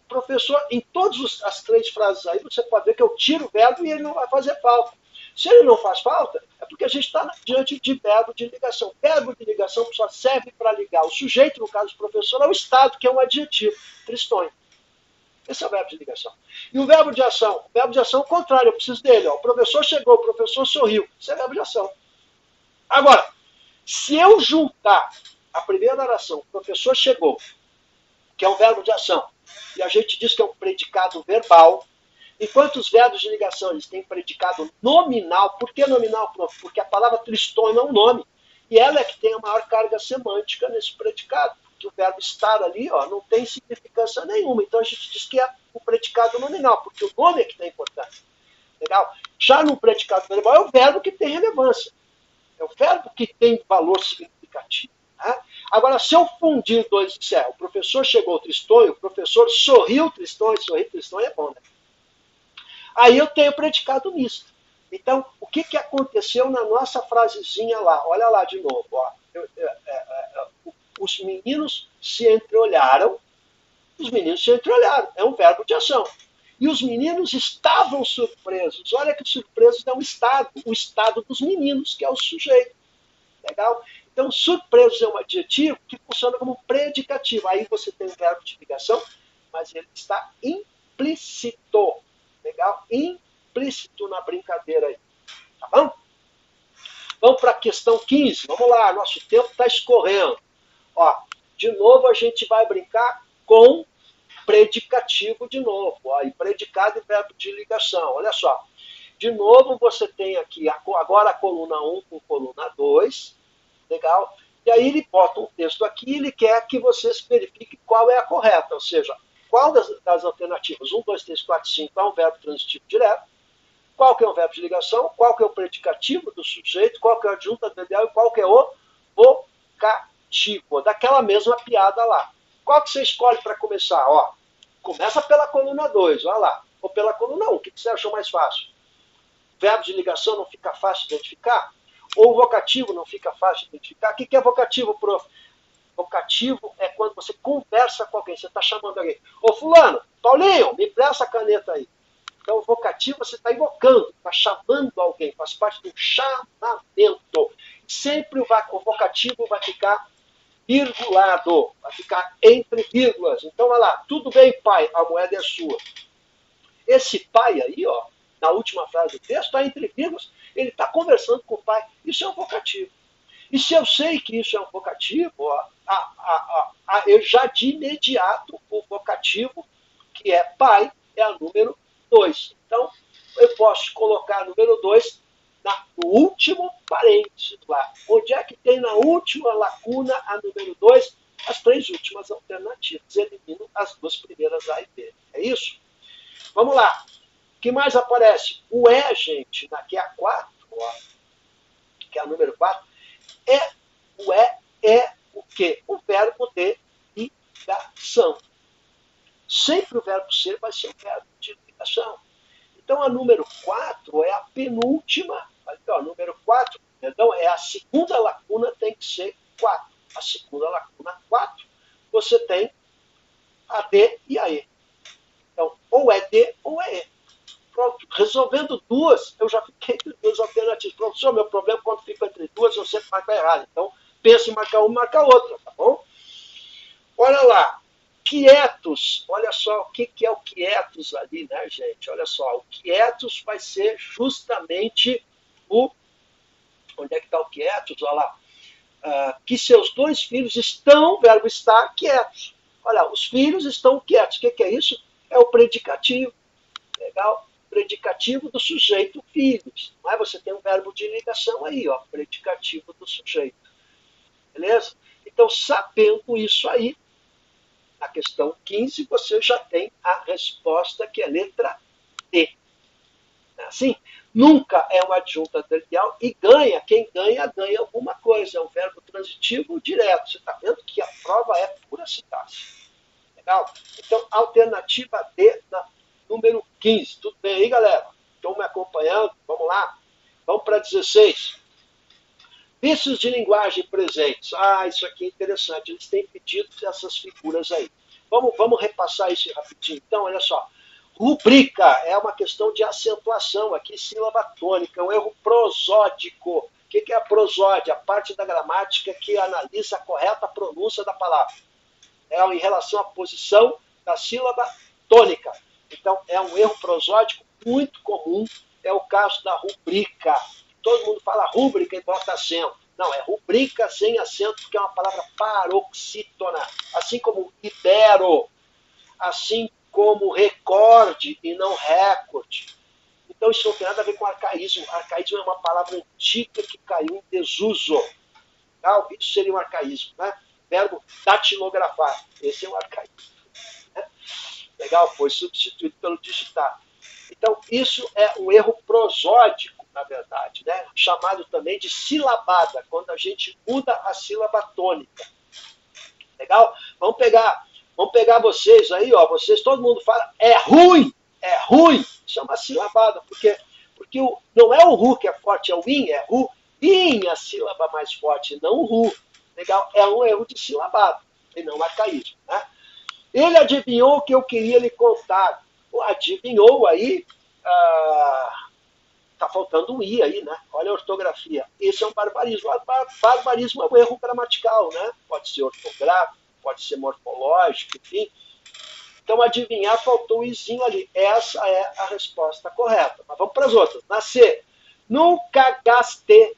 Professor, em todas as 3 frases aí, você pode ver que eu tiro o verbo e ele não vai fazer falta. Se ele não faz falta, é porque a gente está diante de verbo de ligação. Verbo de ligação só serve para ligar o sujeito, no caso do professor, ao estado, que é um adjetivo, tristonho. Esse é o verbo de ligação. E o verbo de ação? O verbo de ação é o contrário, eu preciso dele. Ó. O professor chegou, o professor sorriu. Isso é verbo de ação. Agora, se eu juntar a primeira oração, o professor chegou, que é um verbo de ação, e a gente diz que é um predicado verbal, enquanto os verbos de ligação eles têm predicado nominal. Por que nominal, prof? Porque a palavra tristonho é um nome. E ela é que tem a maior carga semântica nesse predicado. Porque o verbo estar ali não tem significância nenhuma. Então a gente diz que é um predicado nominal, porque o nome é que tem importância. Legal? Já no predicado verbal é o verbo que tem relevância. É o verbo que tem valor significativo. Né? Agora, se eu fundir 2 e disser, o professor chegou tristonho, o professor sorriu tristonho é bom, né? Aí eu tenho predicado misto. Então, o que aconteceu na nossa frasezinha lá? Olha lá de novo. Ó. Os meninos se entreolharam. Os meninos se entreolharam. É um verbo de ação. E os meninos estavam surpresos. Olha que surpresos é um estado. O estado dos meninos, que é o sujeito. Legal? Então, surpresos é um adjetivo que funciona como predicativo. Aí você tem um verbo de ligação, mas ele está implícito. Legal? Implícito na brincadeira aí. Tá bom? Vamos para a questão 15. Vamos lá, nosso tempo está escorrendo. Ó, de novo a gente vai brincar com predicativo de novo. Ó, e predicado e verbo de ligação. Olha só. De novo você tem aqui agora a coluna 1 com coluna 2. Legal? E aí ele bota um texto aqui e ele quer que vocês verifiquem qual é a correta. Ou seja, qual das alternativas 1, 2, 3, 4, 5 é um verbo transitivo direto, Qual que é o verbo de ligação, qual que é o predicativo do sujeito, qual que é a adjunta adverbial e qual que é o vocativo. Daquela mesma piada lá. Qual que você escolhe para começar? Ó, começa pela coluna 2, olha lá. Ou pela coluna 1, o que você achou mais fácil? Verbo de ligação não fica fácil de identificar? Ou o vocativo não fica fácil de identificar? O que é vocativo, prof? Vocativo é quando você conversa com alguém, você está chamando alguém. Ô fulano, Paulinho, me presta a caneta aí. Então, o vocativo você está invocando, está chamando alguém, faz parte do chamamento. Sempre o vocativo vai ficar virgulado, vai ficar entre vírgulas. Então, olha lá, tudo bem, pai, a moeda é sua. Esse pai aí, ó, na última frase do texto, está entre vírgulas, ele está conversando com o pai. Isso é um vocativo. E se eu sei que isso é um vocativo, ó, eu já de imediato, o vocativo, que é pai, é a número 2. Então, eu posso colocar número 2 no último parênteses lá. Onde é que tem na última lacuna a número 2? As 3 últimas alternativas. Elimino as 2 primeiras A e B. É isso? Vamos lá. O que mais aparece? O é, gente, que é a 4, ó, que é a número 4, o é o quê? O verbo de ligação. Sempre o verbo ser vai ser o verbo de ligação. Então, a número 4 é a penúltima. Então, a número 4, então, é a segunda lacuna, tem que ser 4. A segunda lacuna 4, você tem a D e a E. Então, ou é D ou é E. Pronto. Resolvendo duas, eu já fiquei entre duas alternativas. Professor, meu problema é quando fico entre duas, eu sempre marco errado. Então, pensa em marcar uma, marca outra, tá bom? Olha lá. Quietos, olha só o que é o quietos ali, né, gente? Olha só, o quietos vai ser justamente o. Onde é que está o quietos? Olha lá. Que seus 2 filhos estão, verbo estar, quietos. Olha, os filhos estão quietos. O que é isso? É o predicativo. Legal? Predicativo do sujeito filhos. Mas você tem um verbo de ligação aí, ó, predicativo do sujeito. Beleza? Então, sabendo isso aí, na questão 15, você já tem a resposta, que é a letra D. Assim, nunca é uma adjunta adverbial e ganha, quem ganha, ganha alguma coisa. É um verbo transitivo direto. Você está vendo que a prova é pura sintaxe. Legal? Então, alternativa D na número 15. Tudo bem aí, galera? Estão me acompanhando? Vamos lá? Vamos para 16. Vícios de linguagem presentes. Isso aqui é interessante. Eles têm pedido essas figuras aí. Vamos repassar isso rapidinho. Então, olha só. Rubrica é uma questão de acentuação. Aqui, sílaba tônica. É um erro prosódico. O que é a prosódia? A parte da gramática que analisa a correta pronúncia da palavra. É em relação à posição da sílaba tônica. Então, é um erro prosódico muito comum. É o caso da rubrica. Todo mundo fala rúbrica e bota acento. Não, é rubrica sem acento, porque é uma palavra paroxítona. Assim como libero, assim como recorde e não recorde. Então isso não tem nada a ver com arcaísmo. Arcaísmo é uma palavra antiga que caiu em desuso. Tá? Isso seria um arcaísmo, né? Verbo datilografar. Esse é um arcaísmo. Né? Legal, foi substituído pelo digitar. Então, isso é um erro prosódico, na verdade, né? Chamado também de silabada, quando a gente muda a sílaba tônica. Legal? Vamos pegar vocês aí, ó. Vocês, todo mundo fala, é ruim. Isso é uma silabada, porque não é o ru que é forte, é o in, é ru. In, a sílaba mais forte, não o ru. Legal? É um erro de silabada, e não arcaísmo, né? Ele adivinhou o que eu queria lhe contar. Adivinhou aí, tá faltando um i aí, né? Olha a ortografia. Esse é um barbarismo. Barbarismo é um erro gramatical, né? Pode ser ortográfico, pode ser morfológico, enfim. Então, adivinhar, faltou o izinho ali. Essa é a resposta correta. Mas vamos para as outras. Na C. Nunca gaste.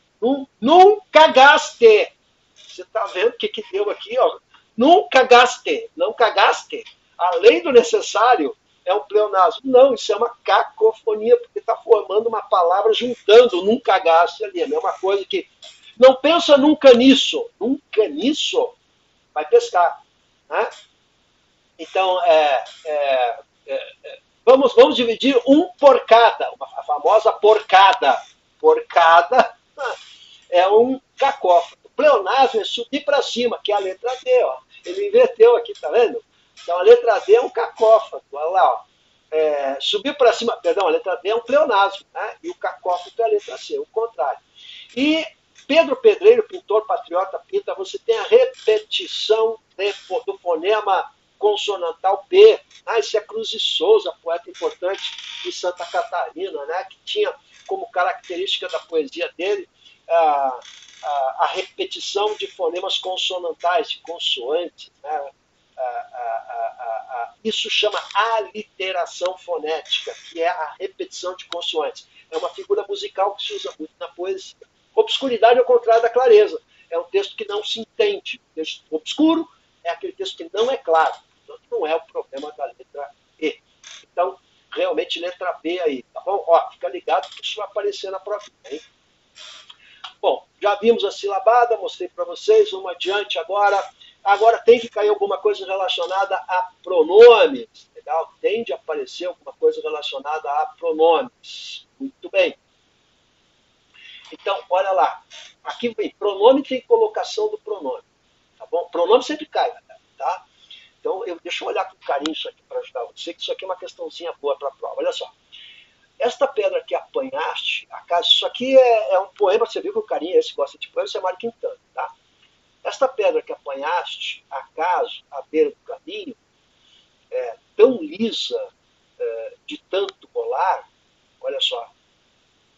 Nunca gaste. Você está vendo o que deu aqui, ó? Nunca gaste. Nunca gaste. Além do necessário, é um pleonasmo. Não, isso é uma cacofonia, porque está formando uma palavra juntando nunca gaste ali. É a mesma coisa que não pensa nunca nisso. Nunca nisso. Vai pescar. Né? Então, Vamos dividir um por cada, a famosa porcada. Porcada é um cacófono. Pleonasmo é subir para cima, que é a letra D. Ó. Ele inverteu aqui, tá vendo? Então a letra D é um cacófono. Olha lá, ó. Subir para cima, perdão, a letra D é um pleonasmo, né? E o cacófono é a letra C, o contrário. E Pedro Pedreiro, pintor patriota, pinta, você tem a repetição do fonema consonantal P. Esse é Cruz de Souza, poeta importante de Santa Catarina, né? Que tinha como característica da poesia dele a repetição de fonemas consonantais, de consoantes, né? Isso chama aliteração fonética, que é a repetição de consoantes. É uma figura musical que se usa muito na poesia. Obscuridade é o contrário da clareza. É um texto que não se entende. O texto obscuro é aquele texto que não é claro. Então, não é o problema da letra E. Então, realmente, letra B aí, tá bom? Ó, fica ligado que isso vai aparecer na prova, hein? Bom, já vimos a silabada, mostrei para vocês, vamos adiante agora. Agora tem que cair alguma coisa relacionada a pronomes. Legal? Tem de aparecer alguma coisa relacionada a pronomes. Muito bem. Então, olha lá. Aqui vem pronome, tem colocação do pronome. Tá bom? Pronome sempre cai, tá? Então, deixa eu olhar com carinho isso aqui para ajudar você, que isso aqui é uma questãozinha boa para a prova. Olha só. Esta pedra que apanhaste, acaso, isso aqui é um poema, você viu que o carinha esse gosta de poema, você é Mário Quintana, tá? Esta pedra que apanhaste, acaso, à beira do caminho, tão lisa, de tanto rolar, olha só,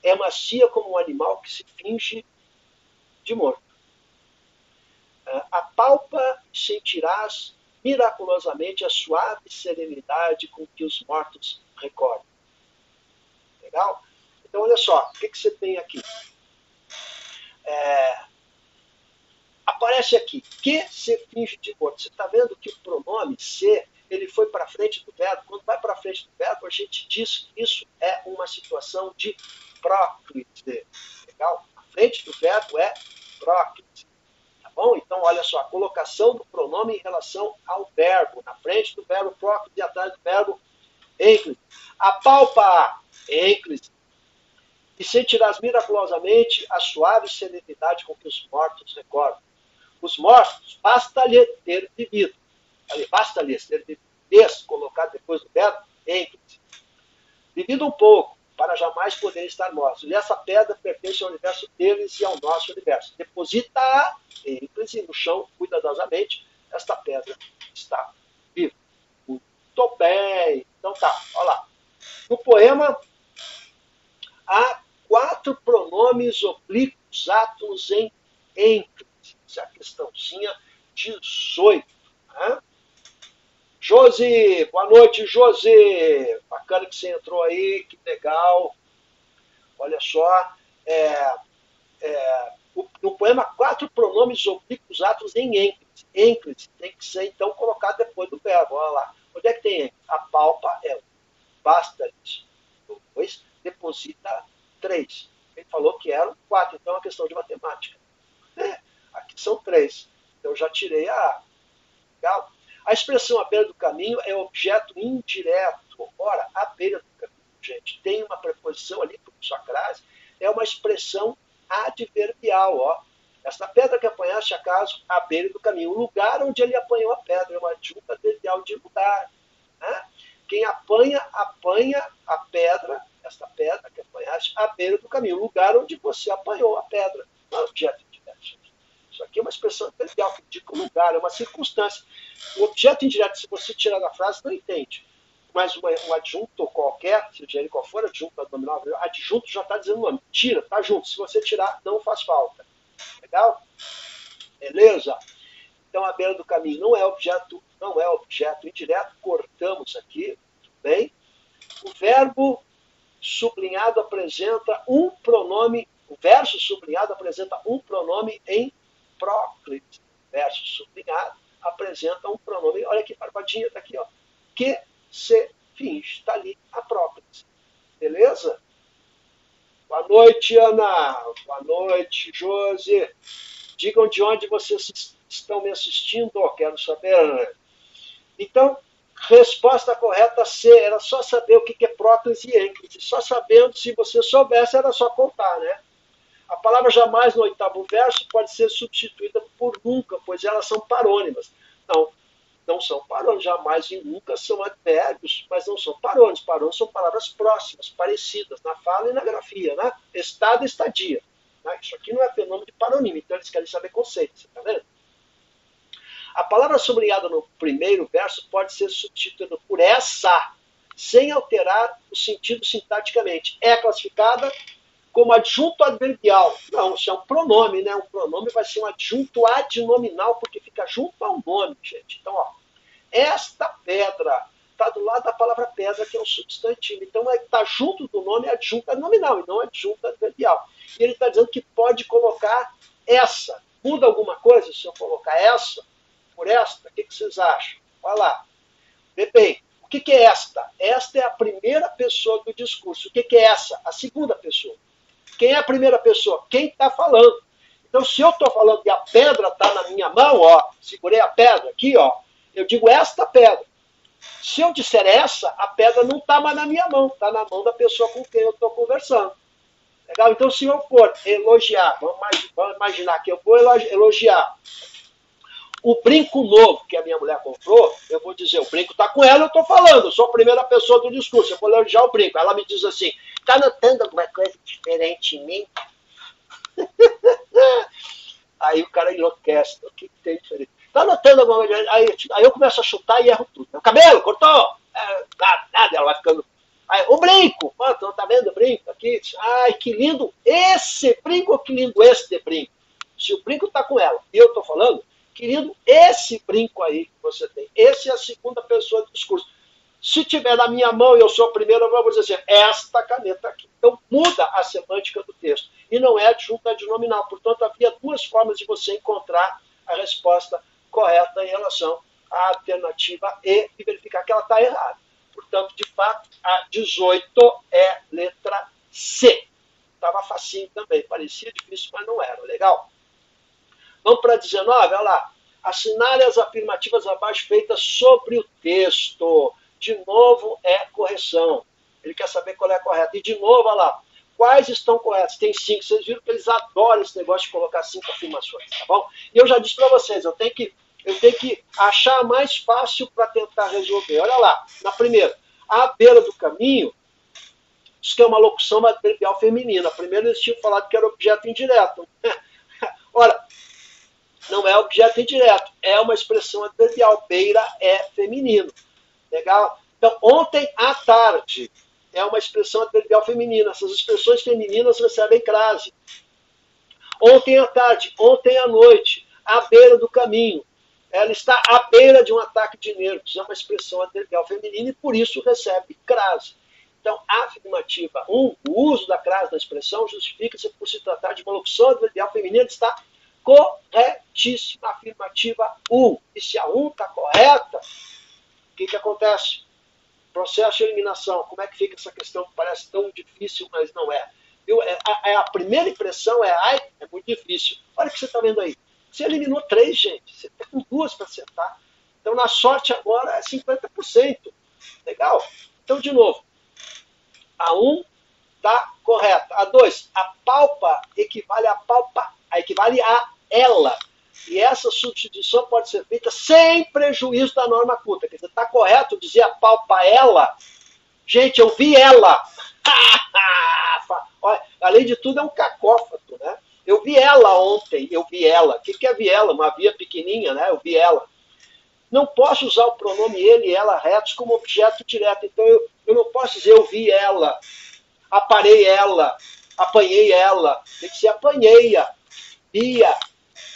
é macia como um animal que se finge de morto. Apalpa e sentirás miraculosamente a suave serenidade com que os mortos recordam. Legal? Então, olha só, o que você tem aqui? Aparece aqui, que se finge de morto. Você está vendo que o pronome se, ele foi para frente do verbo. Quando vai para frente do verbo, a gente diz que isso é uma situação de próclise. Legal? A frente do verbo é próclise. Tá bom? Então, olha só, a colocação do pronome em relação ao verbo. Na frente do verbo próclise e atrás do verbo ênclise. Apalpa, ênclise. E sentirás miraculosamente a suave serenidade com que os mortos recordam. Os mortos, basta-lhe ter vivido. Basta-lhes ter vivido. Colocado depois do verbo, ênclise. Vivido um pouco, para jamais poderem estar mortos. E essa pedra pertence ao universo deles e ao nosso universo. Deposita-a, ênclise, no chão, cuidadosamente. Esta pedra está viva. Muito bem. Então tá, olha lá. No poema, há 4 pronomes oblíquos, átomos em ênclise. Essa é a questãozinha 18. Né? Josi, boa noite, Josi. Bacana que você entrou aí, que legal. Olha só, no poema, 4 pronomes oblíquos, átomos em ênclise. Ênclise tem que ser, então, colocado depois do verbo. Olha lá. Onde é que tem ênclise? A palpa é 1. Basta-lhes 2. Deposita 3. Ele falou que eram 4, então é uma questão de matemática. Aqui são 3. Então já tirei a A. Legal? A expressão à beira do caminho é objeto indireto. Ora, à beira do caminho, gente, tem uma preposição ali, por sua crase, é uma expressão adverbial. Ó. Esta pedra que apanhaste, acaso, à beira do caminho. O lugar onde ele apanhou a pedra é uma adjunta adverbial de lugar. Né? Quem apanha a pedra, esta pedra que apanhaste, à beira do caminho. O lugar onde você apanhou a pedra. Não é objeto indireto. Isso aqui é uma expressão adverbial que indica um lugar, é uma circunstância. O objeto indireto, se você tirar da frase, não entende. Mas um adjunto qualquer, seja ele qual for, adjunto, abdominal, adjunto já está dizendo o nome. Tira, está junto. Se você tirar, não faz falta. Legal? Beleza? Então, a beira do caminho não é objeto indireto. Cortamos aqui. Tudo bem? O verbo sublinhado apresenta um pronome. O verso sublinhado apresenta um pronome em próclise. Verso sublinhado apresenta um pronome. Olha que barbadinha, está aqui, ó. Que se finge. Está ali a próclise. Beleza? Boa noite, Ana. Boa noite, Josi. Digam de onde vocês estão me assistindo, quero saber. Então, Resposta correta C. Era só saber o que é próclise e ênclise. Só sabendo, se você soubesse, era só contar, né? A palavra jamais no oitavo verso pode ser substituída por nunca, pois elas são parônimas. Não, não são parônimas. Jamais e nunca são advérbios, mas não são parônimas. Parônimas são palavras próximas, parecidas, na fala e na grafia, né? Estado e estadia. Né? Isso aqui não é fenômeno de paronímia, então eles querem saber conceito, você está vendo? A palavra sublinhada no primeiro verso pode ser substituída por essa, sem alterar o sentido sintaticamente. É classificada como adjunto adverbial. Não, isso é um pronome, né? Um pronome vai ser um adjunto adnominal, porque fica junto ao nome, gente. Então, ó, esta pedra está do lado da palavra pedra, que é um substantivo. Então, está junto do nome adjunto adnominal, e não adjunto adverbial. E ele está dizendo que pode colocar essa. Muda alguma coisa se eu colocar essa por esta? O que vocês acham? Olha lá. Vê bem, o que é esta? Esta é a primeira pessoa do discurso. O que é essa? A segunda pessoa. Quem é a primeira pessoa? Quem está falando. Então, se eu estou falando que a pedra está na minha mão, ó, segurei a pedra aqui, ó, eu digo esta pedra. Se eu disser essa, a pedra não está mais na minha mão, está na mão da pessoa com quem eu estou conversando. Legal? Então, se eu for elogiar, vamos imaginar que eu vou elogiar o brinco novo que a minha mulher comprou, eu vou dizer, o brinco está com ela, eu estou falando, eu sou a primeira pessoa do discurso, eu vou elogiar o brinco. Ela me diz assim, está notando alguma coisa diferente em mim? Aí o cara enlouquece, o que tem diferente? Está notando alguma coisa? Aí eu começo a chutar e erro tudo. O cabelo, cortou? Nada, ela vai ficando... Aí, o brinco, não está vendo o brinco aqui? Ai, que lindo esse brinco, que lindo esse brinco. Se o brinco está com ela e eu estou falando, querido, esse brinco aí que você tem, esse é a segunda pessoa do discurso. Se tiver na minha mão e eu sou a primeira, eu vou dizer assim, esta caneta aqui. Então muda a semântica do texto. E não é adjunto adnominal. Portanto, havia duas formas de você encontrar a resposta correta em relação à alternativa E e verificar que ela está errada. Portanto, de fato, a 18 é letra C. Estava facinho também, parecia difícil, mas não era. Legal? Vamos para 19, olha lá. Assinale as afirmativas abaixo feitas sobre o texto. De novo, é correção. Ele quer saber qual é a correta. E de novo, olha lá. Quais estão corretas? Tem 5. Vocês viram que eles adoram esse negócio de colocar 5 afirmações, tá bom? E eu já disse para vocês, eu tenho que achar a mais fácil para tentar resolver. Olha lá, na primeira. À beira do caminho, diz que é uma locução adverbial feminina. Primeiro eles tinham falado que era objeto indireto. Ora, não é objeto indireto, é uma expressão adverbial. Beira é feminino. Legal? Então, ontem à tarde é uma expressão adverbial feminina. Essas expressões femininas recebem crase. Ontem à tarde, ontem à noite, à beira do caminho. Ela está à beira de um ataque de nervos. É uma expressão adverbial feminina e por isso recebe crase. Então, a afirmativa 1, o uso da crase na expressão justifica-se por se tratar de uma locução adverbial feminina que está corretíssima, afirmativa 1. E se a 1 está correta, o que acontece? Processo de eliminação. Como é que fica essa questão que parece tão difícil, mas não é? A primeira impressão é, ai, é muito difícil. Olha o que você está vendo aí. Você eliminou 3, gente. Você está com 2 para acertar. Então, na sorte agora é 50%. Legal? Então, de novo, a 1 está correta. A 2, a palpa equivale a ela. E essa substituição pode ser feita sem prejuízo da norma culta. Quer dizer, está correto dizer a palpa ela? Gente, eu vi ela. Olha, além de tudo, é um cacófato, né? Eu vi ela ontem, eu vi ela. O que é vi ela? Uma via pequenininha, né? Eu vi ela. Não posso usar o pronome ele e ela retos como objeto direto. Então, eu não posso dizer eu vi ela, aparei ela, apanhei ela. Tem que ser apanheia, via,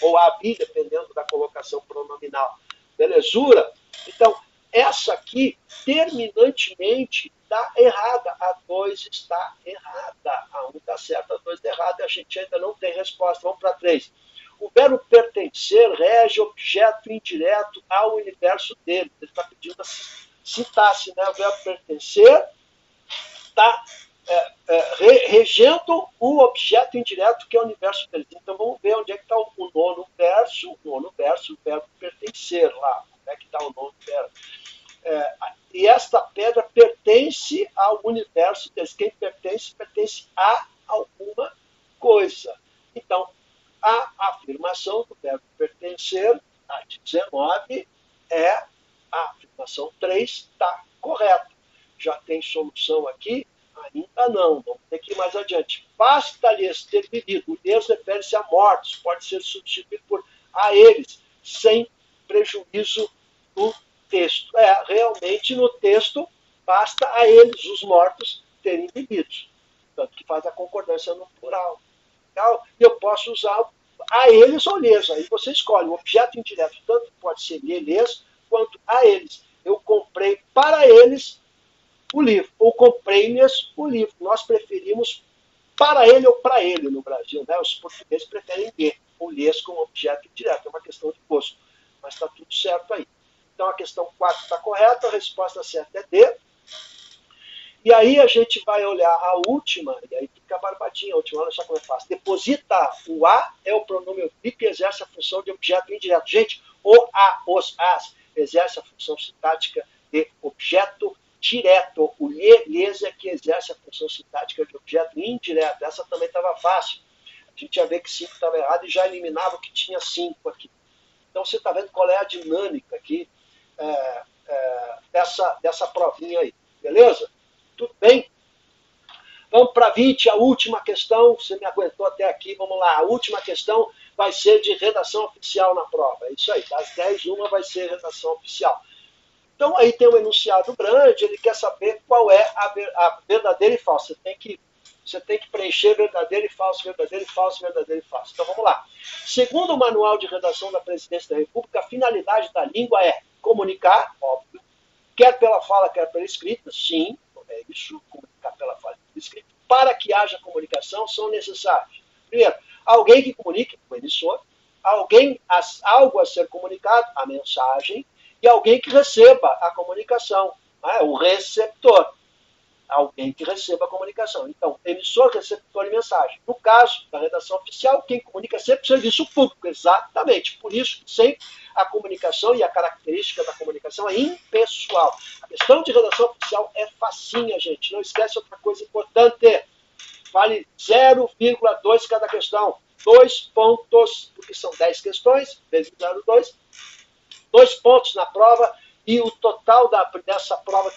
ou a vi, dependendo da colocação pronominal. Belezura? Então, essa aqui, terminantemente, está errada. A 2 está errada. A 1 está certa, a 2 está errada. A gente ainda não tem resposta. Vamos para 3. O verbo pertencer rege objeto indireto ao universo dele. Ele está pedindo a sintaxe, né? O verbo pertencer está regendo o objeto indireto que é o universo dele. Então vamos ver onde é que está o nono verso, o verbo pertencer lá. Onde é que está o nono verso? E esta pedra pertence ao universo deles. Quem pertence, pertence a alguma coisa. Então, a afirmação do verbo pertencer, a 19, a afirmação 3 está correta. Já tem solução aqui? Ainda não. Vamos ter que ir mais adiante. Basta-lhes ter vivido. Deus refere-se a mortos. Pode ser substituído por a eles, sem prejuízo do texto. Realmente no texto, basta a eles, os mortos, terem vivido. Tanto que faz a concordância no plural. E eu posso usar a eles ou lhes. Aí você escolhe. O objeto indireto tanto pode ser lhes quanto a eles. Eu comprei para eles o livro. Ou comprei-lhes o livro. Nós preferimos para ele ou para ele no Brasil. Né? Os portugueses preferem ler ou lhes como objeto indireto. É uma questão de gosto. Mas está tudo certo aí. Então a questão 4 está correta, a resposta certa é D. E aí a gente vai olhar a última, e aí fica barbadinha, a última, olha só como é fácil. Deposita o a é o pronome oblíquo que exerce a função de objeto indireto. Gente, o a, os as, exerce a função sintática de objeto direto. O lhes é que exerce a função sintática de objeto indireto. Essa também estava fácil. A gente ia ver que 5 estava errado e já eliminava o que tinha 5 aqui. Então você está vendo qual é a dinâmica aqui dessa provinha aí. Beleza? Tudo bem? Vamos para 20, a última questão. Você me aguentou até aqui, vamos lá. A última questão vai ser de redação oficial na prova. É isso aí, das 10, uma vai ser redação oficial. Então aí tem um enunciado grande, ele quer saber qual é a verdadeira e falsa. Você tem que preencher verdadeiro e falso, verdadeiro e falso, verdadeiro e falso. Então vamos lá. Segundo o Manual de Redação da Presidência da República, a finalidade da língua é comunicar, óbvio, quer pela fala, quer pela escrita, sim, é isso, comunicar pela fala e pela escrita. Para que haja comunicação, são necessários, primeiro, alguém que comunique, o emissor, algo a ser comunicado, a mensagem, e alguém que receba a comunicação, o receptor. Alguém que receba a comunicação. Então, emissor, receptor e mensagem. No caso da redação oficial, quem comunica é sempre o serviço público, exatamente. Por isso, sempre a comunicação e a característica da comunicação é impessoal. A questão de redação oficial é facinha, gente. Não esquece outra coisa importante. Vale 0,2 cada questão. 2 pontos, porque são 10 questões, vezes 0,2. 2 pontos na prova. E o total dessa prova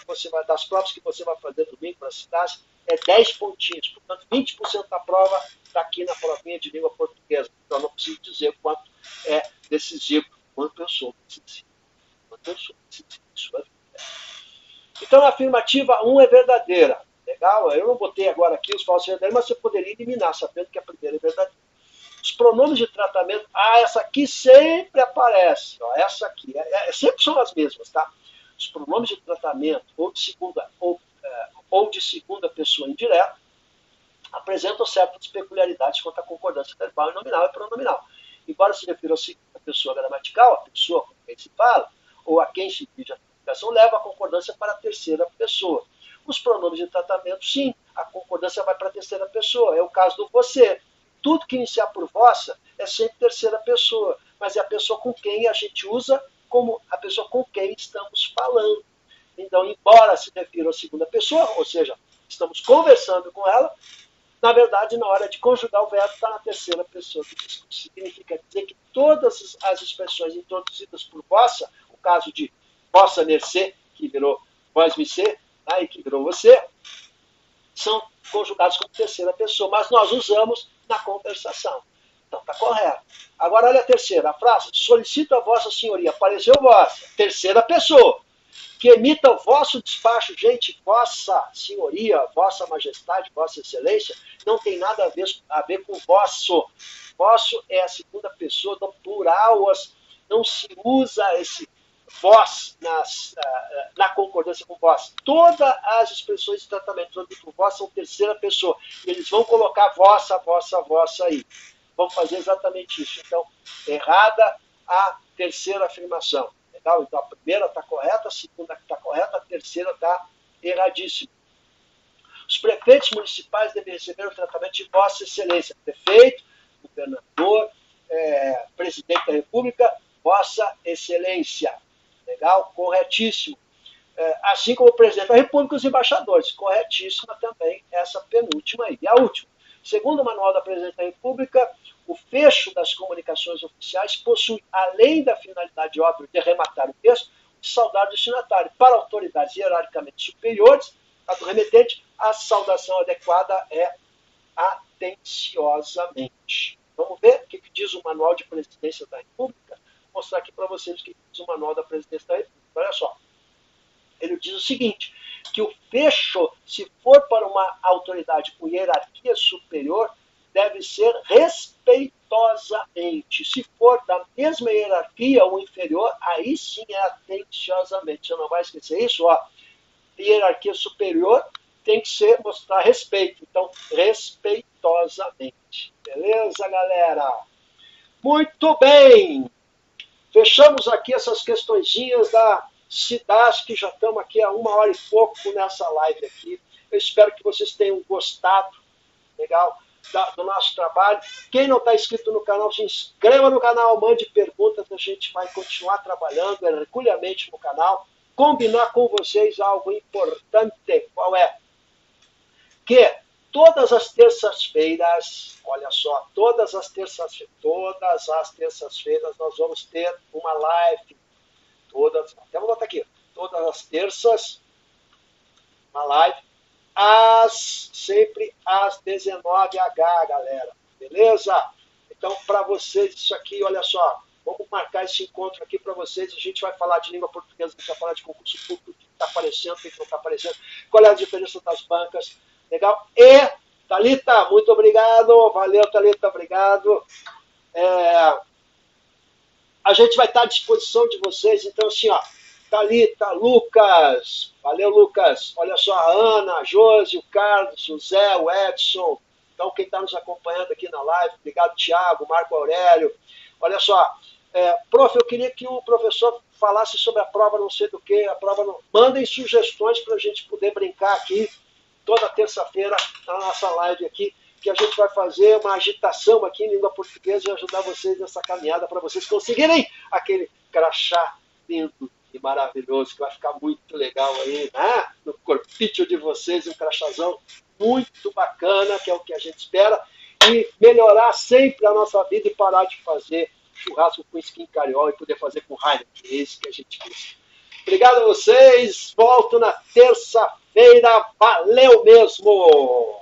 das provas que você vai fazer domingo para cidade é 10 pontinhos. Portanto, 20% da prova está aqui na provinha de língua portuguesa. Então, não preciso dizer quanto é decisivo. Quanto eu sou decisivo. Quanto eu sou decisivo. Então, a afirmativa 1 é verdadeira. Legal? Eu não botei agora aqui os falsos verdadeiros, mas você poderia eliminar, sabendo que a primeira é verdadeira. Os pronomes de tratamento, essa aqui sempre aparece, essa aqui, sempre são as mesmas, tá? Os pronomes de tratamento ou de segunda pessoa indireta apresentam certas peculiaridades quanto à concordância verbal e nominal e pronominal. Embora se refira à segunda pessoa gramatical, a pessoa com quem se fala, ou a quem se dirige a comunicação, leva a concordância para a terceira pessoa. Os pronomes de tratamento, sim, a concordância vai para a terceira pessoa. É o caso do você. Tudo que iniciar por vossa é sempre terceira pessoa, mas é a pessoa com quem a gente usa como a pessoa com quem estamos falando. Então, embora se refira à segunda pessoa, ou seja, estamos conversando com ela, na verdade, na hora de conjugar o verbo, está na terceira pessoa. Isso significa dizer que todas as expressões introduzidas por vossa, o caso de vossa mercê, que virou vós me ser, e que virou você, são conjugados como terceira pessoa, mas nós usamos na conversação. Então, está correto. Agora, olha a terceira. A frase, solicito a vossa senhoria, apareceu vossa, terceira pessoa, que emita o vosso despacho. Gente, vossa senhoria, vossa majestade, vossa excelência, não tem nada a ver com vosso. Vosso é a segunda pessoa do plural, não se usa esse vós na concordância com vós. Todas as expressões de tratamento por vós são terceira pessoa. Eles vão colocar vossa, vossa, vossa aí. Vão fazer exatamente isso. Então, errada a terceira afirmação. Legal? Então, a primeira está correta, a segunda está correta, a terceira está erradíssima. Os prefeitos municipais devem receber o tratamento de vossa excelência. Prefeito, governador, presidente da república, vossa excelência. Legal? Corretíssimo. assim como o presidente da República e os embaixadores. Corretíssima também essa penúltima aí. E a última. Segundo o manual da Presidência da República, o fecho das comunicações oficiais possui, além da finalidade óbvia de arrematar o texto, de saudar o destinatário. Para autoridades hierarquicamente superiores a do remetente, a saudação adequada é atenciosamente. Vamos ver o que diz o manual de Presidência da República? Vou mostrar aqui para vocês o que diz o manual da Presidência da República. Olha só. Ele diz o seguinte, que o fecho, se for para uma autoridade com hierarquia superior, deve ser respeitosamente. Se for da mesma hierarquia ou inferior, aí sim é atenciosamente. Você não vai esquecer isso? Ó. Hierarquia superior tem que ser mostrar respeito. Então, respeitosamente. Beleza, galera? Muito bem! Fechamos aqui essas questõezinhas da cidade, que já estamos aqui há 1 hora e pouco nessa live aqui. Eu espero que vocês tenham gostado, legal, do nosso trabalho. Quem não está inscrito no canal, se inscreva no canal, mande perguntas, a gente vai continuar trabalhando herculeamente no canal. Combinar com vocês algo importante, qual é? Que todas as terças-feiras, olha só, todas as terças-feiras nós vamos ter uma live. Até vou botar aqui, todas as terças, uma live, sempre às 19h, galera. Beleza? Então, para vocês, isso aqui, olha só, vamos marcar esse encontro aqui para vocês. A gente vai falar de língua portuguesa, a gente vai falar de concurso público, o que está aparecendo, o que não está aparecendo, qual é a diferença das bancas, legal? E, Thalita, muito obrigado. Valeu, Thalita, obrigado. A gente vai estar à disposição de vocês. Então, assim, ó, Thalita, Lucas, valeu, Lucas. Olha só, a Ana, a Josi, o Carlos, o Zé, o Edson. Então, quem está nos acompanhando aqui na live, obrigado, Tiago, Marco Aurélio. Olha só, prof, eu queria que o professor falasse sobre a prova não sei do que, a prova não... Mandem sugestões para a gente poder brincar aqui toda terça-feira na nossa live aqui, que a gente vai fazer uma agitação aqui em língua portuguesa e ajudar vocês nessa caminhada para vocês conseguirem aquele crachá lindo e maravilhoso, que vai ficar muito legal aí, né? No corpício de vocês, um crachazão muito bacana, que é o que a gente espera, e melhorar sempre a nossa vida e parar de fazer churrasco com skin cariol e poder fazer com Heineken, é isso que a gente quer. Obrigado a vocês, volto na terça-feira, valeu mesmo!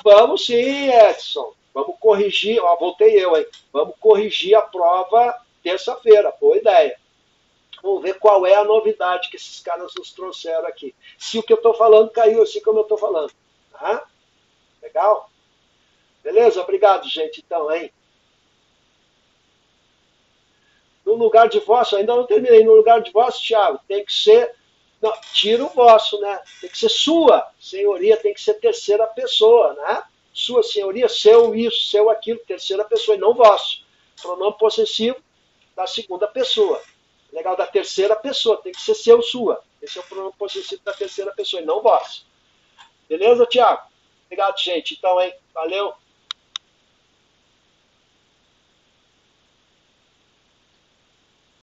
Vamos sim, Edson. Vamos corrigir, voltei eu, hein? Vamos corrigir a prova terça-feira, boa ideia. Vamos ver qual é a novidade que esses caras nos trouxeram aqui. Se o que eu estou falando caiu assim como eu estou falando. Tá? Legal? Beleza? Obrigado, gente, então, hein? No lugar de vosso, ainda não terminei, no lugar de vosso, Thiago, tem que ser... Não, tira o vosso, né? Tem que ser sua senhoria, tem que ser terceira pessoa, né? Sua senhoria, seu isso, seu aquilo, terceira pessoa, e não vosso. Pronome possessivo da segunda pessoa. Legal, da terceira pessoa, tem que ser seu, sua. Esse é o pronome possessivo da terceira pessoa, e não vosso. Beleza, Tiago? Obrigado, gente. Então, hein? Valeu.